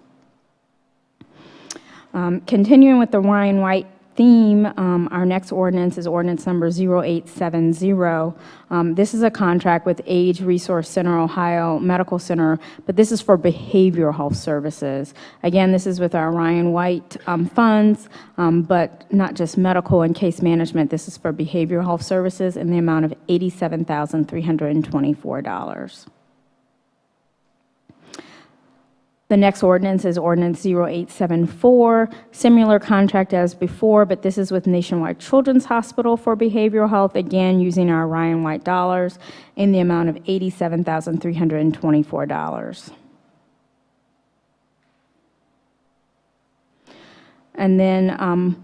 Continuing with the Ryan White theme, our next ordinance is ordinance number 0870. This is a contract with AIDS Resource Center Ohio Medical Center, but this is for behavioral health services. Again, this is with our Ryan White funds, but not just medical and case management. This is for behavioral health services in the amount of $87,324. The next ordinance is ordinance 0874, similar contract as before, but this is with Nationwide Children's Hospital for behavioral health, again using our Ryan White dollars in the amount of $87,324. And then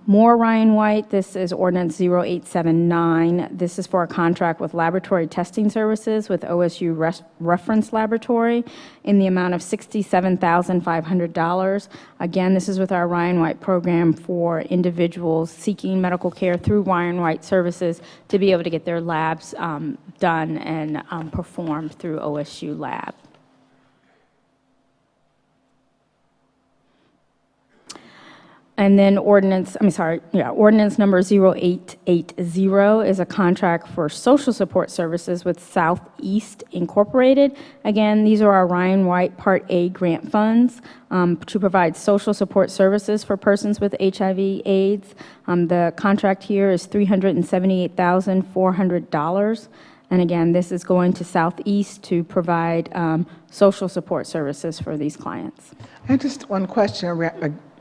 more Ryan White, this is ordinance 0879. This is for a contract with laboratory testing services with OSU Reference Laboratory in the amount of $67,500. Again, this is with our Ryan White program for individuals seeking medical care through Ryan White services to be able to get their labs done and performed through OSU Lab. And then ordinance number 0880 is a contract for social support services with Southeast Incorporated. Again, these are our Ryan White Part A grant funds to provide social support services for persons with HIV/AIDS. The contract here is $378,400. And again, this is going to Southeast to provide social support services for these clients. And just one question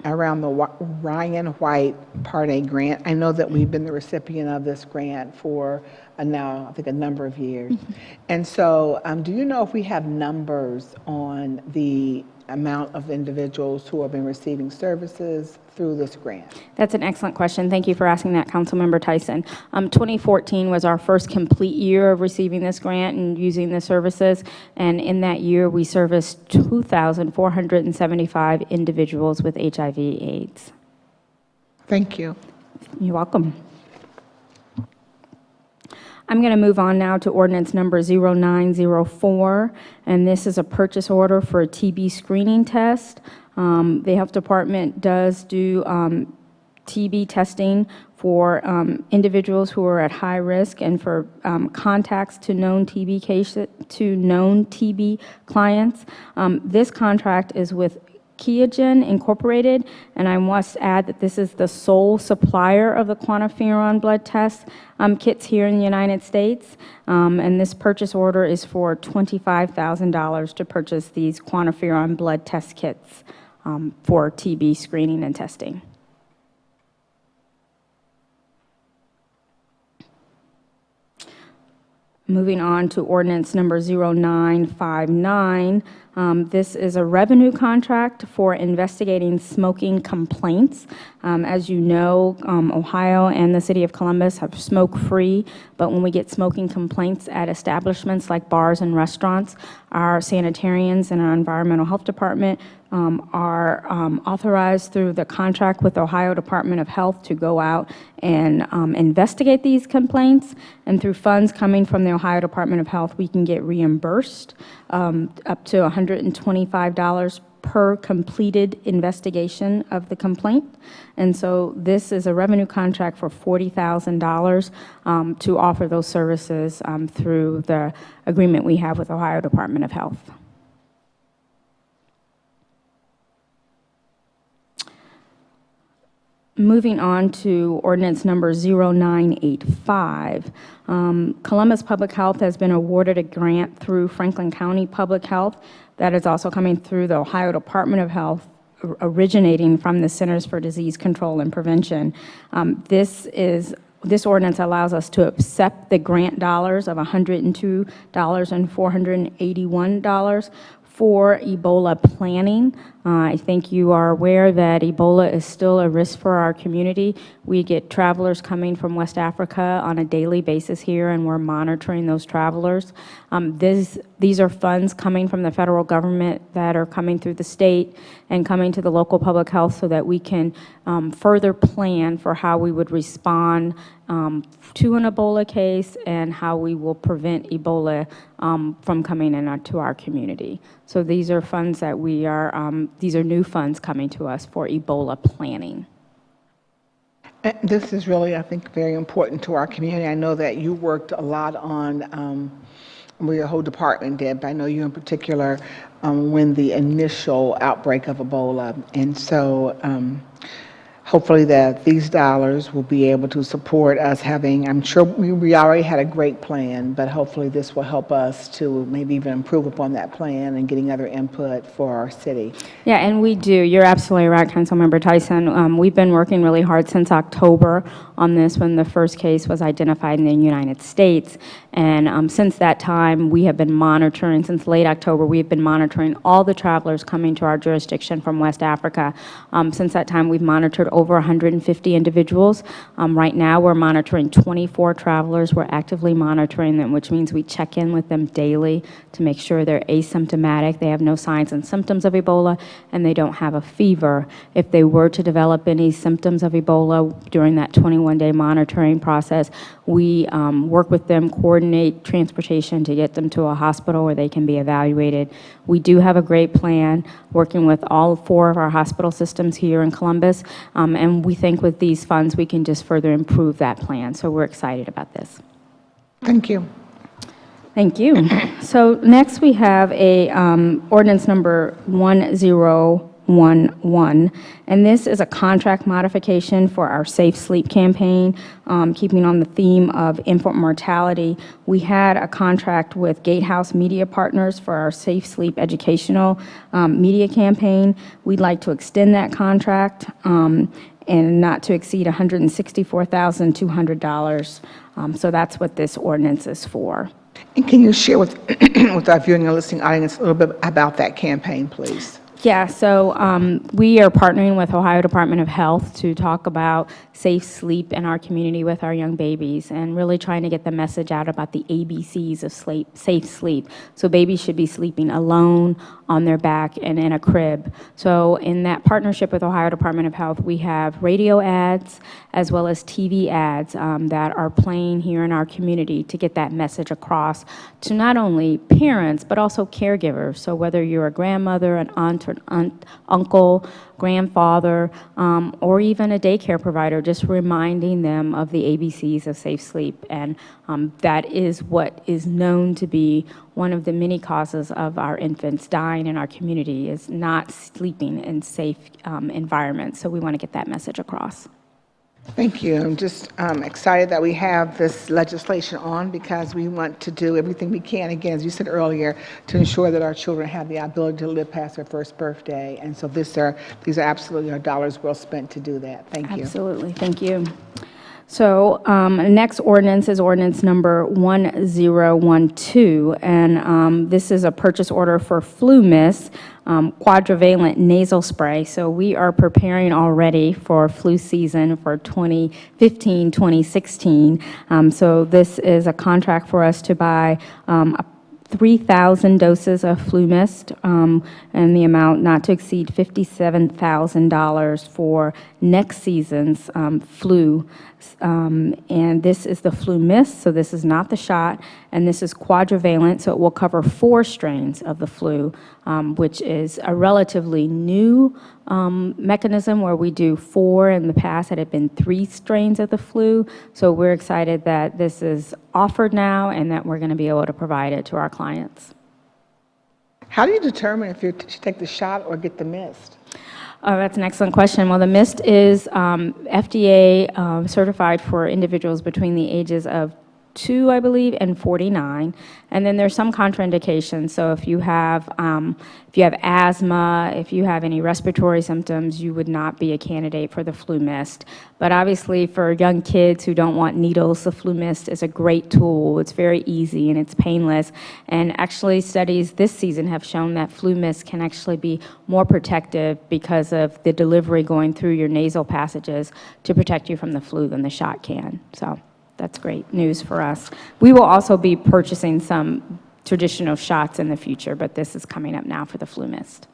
around the Ryan White Part A grant. I know that we've been the recipient of this grant for now, I think, a number of years. And so do you know if we have numbers on the amount of individuals who have been receiving services through this grant? That's an excellent question. Thank you for asking that, Councilmember Tyson. 2014 was our first complete year of receiving this grant and using the services, and in that year, we serviced 2,475 individuals with HIV/AIDS. Thank you. You're welcome. I'm going to move on now to ordinance number 0904, and this is a purchase order for a TB screening test. The Health Department does do TB testing for individuals who are at high risk and for contacts to known TB cases, to known TB clients. This contract is with Cmte Incorporated, and I must add that this is the sole supplier of the quantiferon blood test kits here in the United States, and this purchase order is for $25,000 to purchase these quantiferon blood test kits for TB screening and testing. Moving on to ordinance number 0959. This is a revenue contract for investigating smoking complaints. As you know, Ohio and the city of Columbus have smoke-free, but when we get smoking complaints at establishments like bars and restaurants, our sanitarians and our environmental health department are authorized through the contract with the Ohio Department of Health to go out and investigate these complaints. And through funds coming from the Ohio Department of Health, we can get reimbursed up to $125 per completed investigation of the complaint. And so this is a revenue contract for $40,000 to offer those services through the agreement we have with Ohio Department of Health. Moving on to ordinance number 0985. Columbus Public Health has been awarded a grant through Franklin County Public Health that is also coming through the Ohio Department of Health, originating from the Centers for Disease Control and Prevention. This ordinance allows us to accept the grant dollars of $102,481 for Ebola planning. I think you are aware that Ebola is still a risk for our community. We get travelers coming from West Africa on a daily basis here, and we're monitoring those travelers. These are funds coming from the federal government that are coming through the state and coming to the local public health so that we can further plan for how we would respond to an Ebola case and how we will prevent Ebola from coming into our community. So these are funds that these are new funds coming to us for Ebola planning. And this is really, I think, very important to our community. I know that you worked a lot on, well, your whole department did, but I know you in particular when the initial outbreak of Ebola. And so hopefully that these dollars will be able to support us having, I'm sure we already had a great plan, but hopefully this will help us to maybe even improve upon that plan and getting other input for our city. Yeah, and we do. You're absolutely right, Councilmember Tyson. We've been working really hard since October on this when the first case was identified in the United States. And since that time, we have been monitoring, since late October, we have been monitoring all the travelers coming to our jurisdiction from West Africa. Since that time, we've monitored over 150 individuals. Right now, we're monitoring 24 travelers. We're actively monitoring them, which means we check in with them daily to make sure they're asymptomatic, they have no signs and symptoms of Ebola, and they don't have a fever. If they were to develop any symptoms of Ebola during that 21-day monitoring process, we work with them, coordinate transportation to get them to a hospital where they can be evaluated. We do have a great plan working with all 4 of our hospital systems here in Columbus, and we think with these funds we can just further improve that plan. So we're excited about this. Thank you. Thank you. So next we have a ordinance number 1011, and this is a contract modification for our Safe Sleep campaign, keeping on the theme of infant mortality. We had a contract with Gatehouse Media Partners for our Safe Sleep educational media campaign. We'd like to extend that contract and not to exceed $164,200. So that's what this ordinance is for. And can you share with, with our viewing and listening audience a little bit about that campaign, please? Yeah, so we are partnering with Ohio Department of Health to talk about safe sleep in our community with our young babies and really trying to get the message out about the ABCs of safe sleep. So babies should be sleeping alone, on their back, and in a crib. So in that partnership with Ohio Department of Health, we have radio ads as well as TV ads that are playing here in our community to get that message across to not only parents, but also caregivers. So whether you're a grandmother, an aunt, or uncle, grandfather, or even a daycare provider, just reminding them of the ABCs of safe sleep. And that is what is known to be one of the many causes of our infants dying in our community, is not sleeping in safe environments. So we want to get that message across. Thank you. I'm just excited that we have this legislation on because we want to do everything we can, again, as you said earlier, to ensure that our children have the ability to live past their first birthday. And so these are absolutely our dollars well spent to do that. Thank you. Absolutely. Thank you. So next ordinance is ordinance number 1012, and this is a purchase order for flu mist, quadrivalent nasal spray. So we are preparing already for flu season for 2015-2016. So this is a contract for us to buy 3,000 doses of flu mist, and the amount not to exceed $57,000 for next season's flu. And this is the flu mist, so this is not the shot, and this is quadrivalent, so it will cover 4 strains of the flu, which is a relatively new mechanism where we do 4. In the past, it had been 3 strains of the flu. So we're excited that this is offered now and that we're going to be able to provide it to our clients. How do you determine if you should take the shot or get the mist? Oh, that's an excellent question. Well, the mist is FDA certified for individuals between the ages of 2, I believe, and 49. And then there's some contraindications. So if you have asthma, if you have any respiratory symptoms, you would not be a candidate for the flu mist. But obviously for young kids who don't want needles, the flu mist is a great tool. It's very easy and it's painless. And actually studies this season have shown that flu mist can actually be more protective because of the delivery going through your nasal passages to protect you from the flu than the shot can. So that's great news for us. We will also be purchasing some traditional shots in the future, but this is coming up now for the flu mist.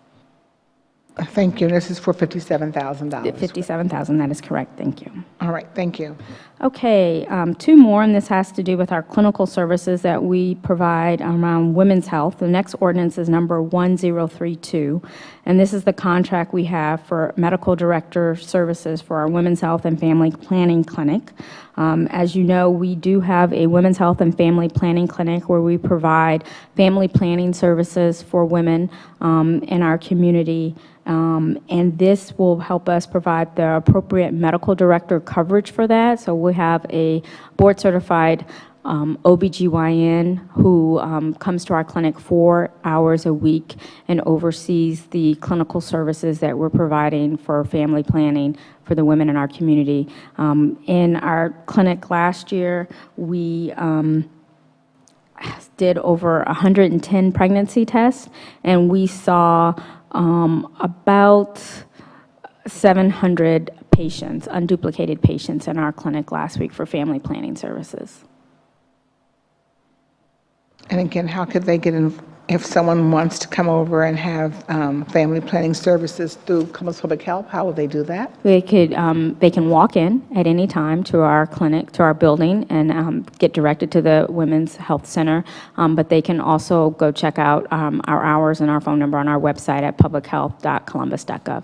Thank you. This is for $57,000. $57,000, that is correct. Thank you. All right. Thank you. Okay, 2 more, and this has to do with our clinical services that we provide around women's health. The next ordinance is number 1032, and this is the contract we have for medical director services for our Women's Health and Family Planning Clinic. As you know, we do have a Women's Health and Family Planning Clinic where we provide family planning services for women in our community. And this will help us provide the appropriate medical director coverage for that. So we have a board-certified OBGYN who comes to our clinic 4 hours a week and oversees the clinical services that we're providing for family planning for the women in our community. In our clinic last year, we did over 110 pregnancy tests, and we saw about 700 patients, unduplicated patients in our clinic last week for family planning services. And again, how could they get in, if someone wants to come over and have family planning services through Columbus Public Health, how will they do that? They can walk in at any time to our clinic, to our building, and get directed to the Women's Health Center. But they can also go check out our hours and our phone number on our website at publichealth.columbus.gov.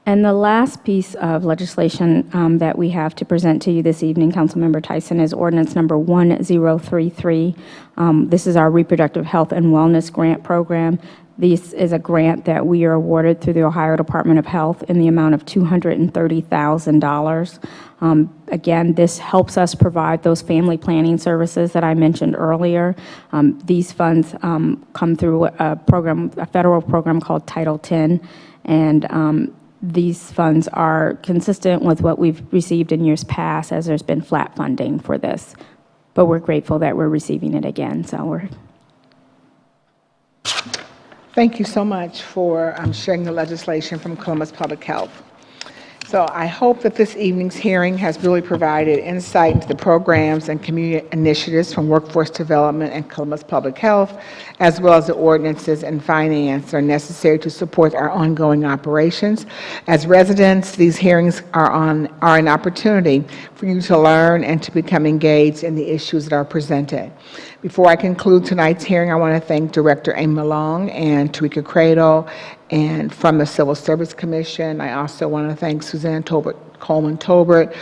And the last piece of legislation that we have to present to you this evening, Councilmember Tyson, is ordinance number 1033. This is our Reproductive Health and Wellness Grant Program. This is a grant that we are awarded through the Ohio Department of Health in the amount of $230,000. Again, this helps us provide those family planning services that I mentioned earlier. These funds come through a federal program called Title X, and these funds are consistent with what we've received in years past, as there's been flat funding for this. But we're grateful that we're receiving it again, so we're... Thank you so much for sharing the legislation from Columbus Public Health. So I hope that this evening's hearing has really provided insight into the programs and community initiatives from Workforce Development and Columbus Public Health, as well as the ordinances and finance that are necessary to support our ongoing operations. As residents, these hearings are an opportunity for you to learn and to become engaged in the issues that are presented. Before I conclude tonight's hearing, I want to thank Director Amy Malone and Tarika Cradle and from the Civil Service Commission. I also want to thank Suzanne Coleman Tolbert,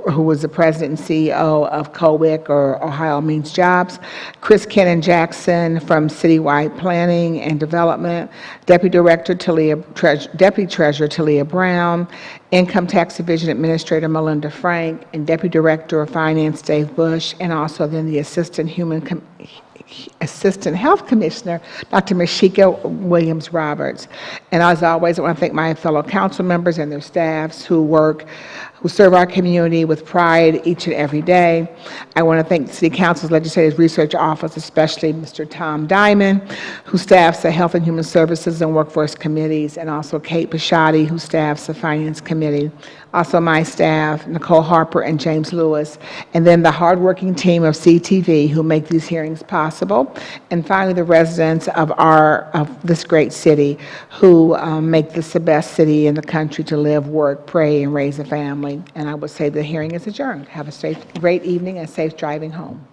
who was the president and CEO of COWIC, or Ohio Means Jobs, Chris Kennan Jackson from Citywide Planning and Development, Deputy Treasurer Talia Brown, Income Tax Division Administrator Melinda Frank, and Deputy Director of Finance Dave Bush, and also then the Assistant Health Commissioner, Dr. Mashika Williams-Roberts. And as always, I want to thank my fellow council members and their staffs who serve our community with pride each and every day. I want to thank the City Council's Legislative Research Office, especially Mr. Tom Diamond, who staffs the Health and Human Services and Workforce Committees, and also Kate Bishotti, who staffs the Finance Committee. Also my staff, Nicole Harper and James Lewis, and then the hardworking team of CTV who make these hearings possible. And finally, the residents of this great city who make this the best city in the country to live, work, pray, and raise a family. And I would say the hearing is adjourned. Have a great evening and safe driving home.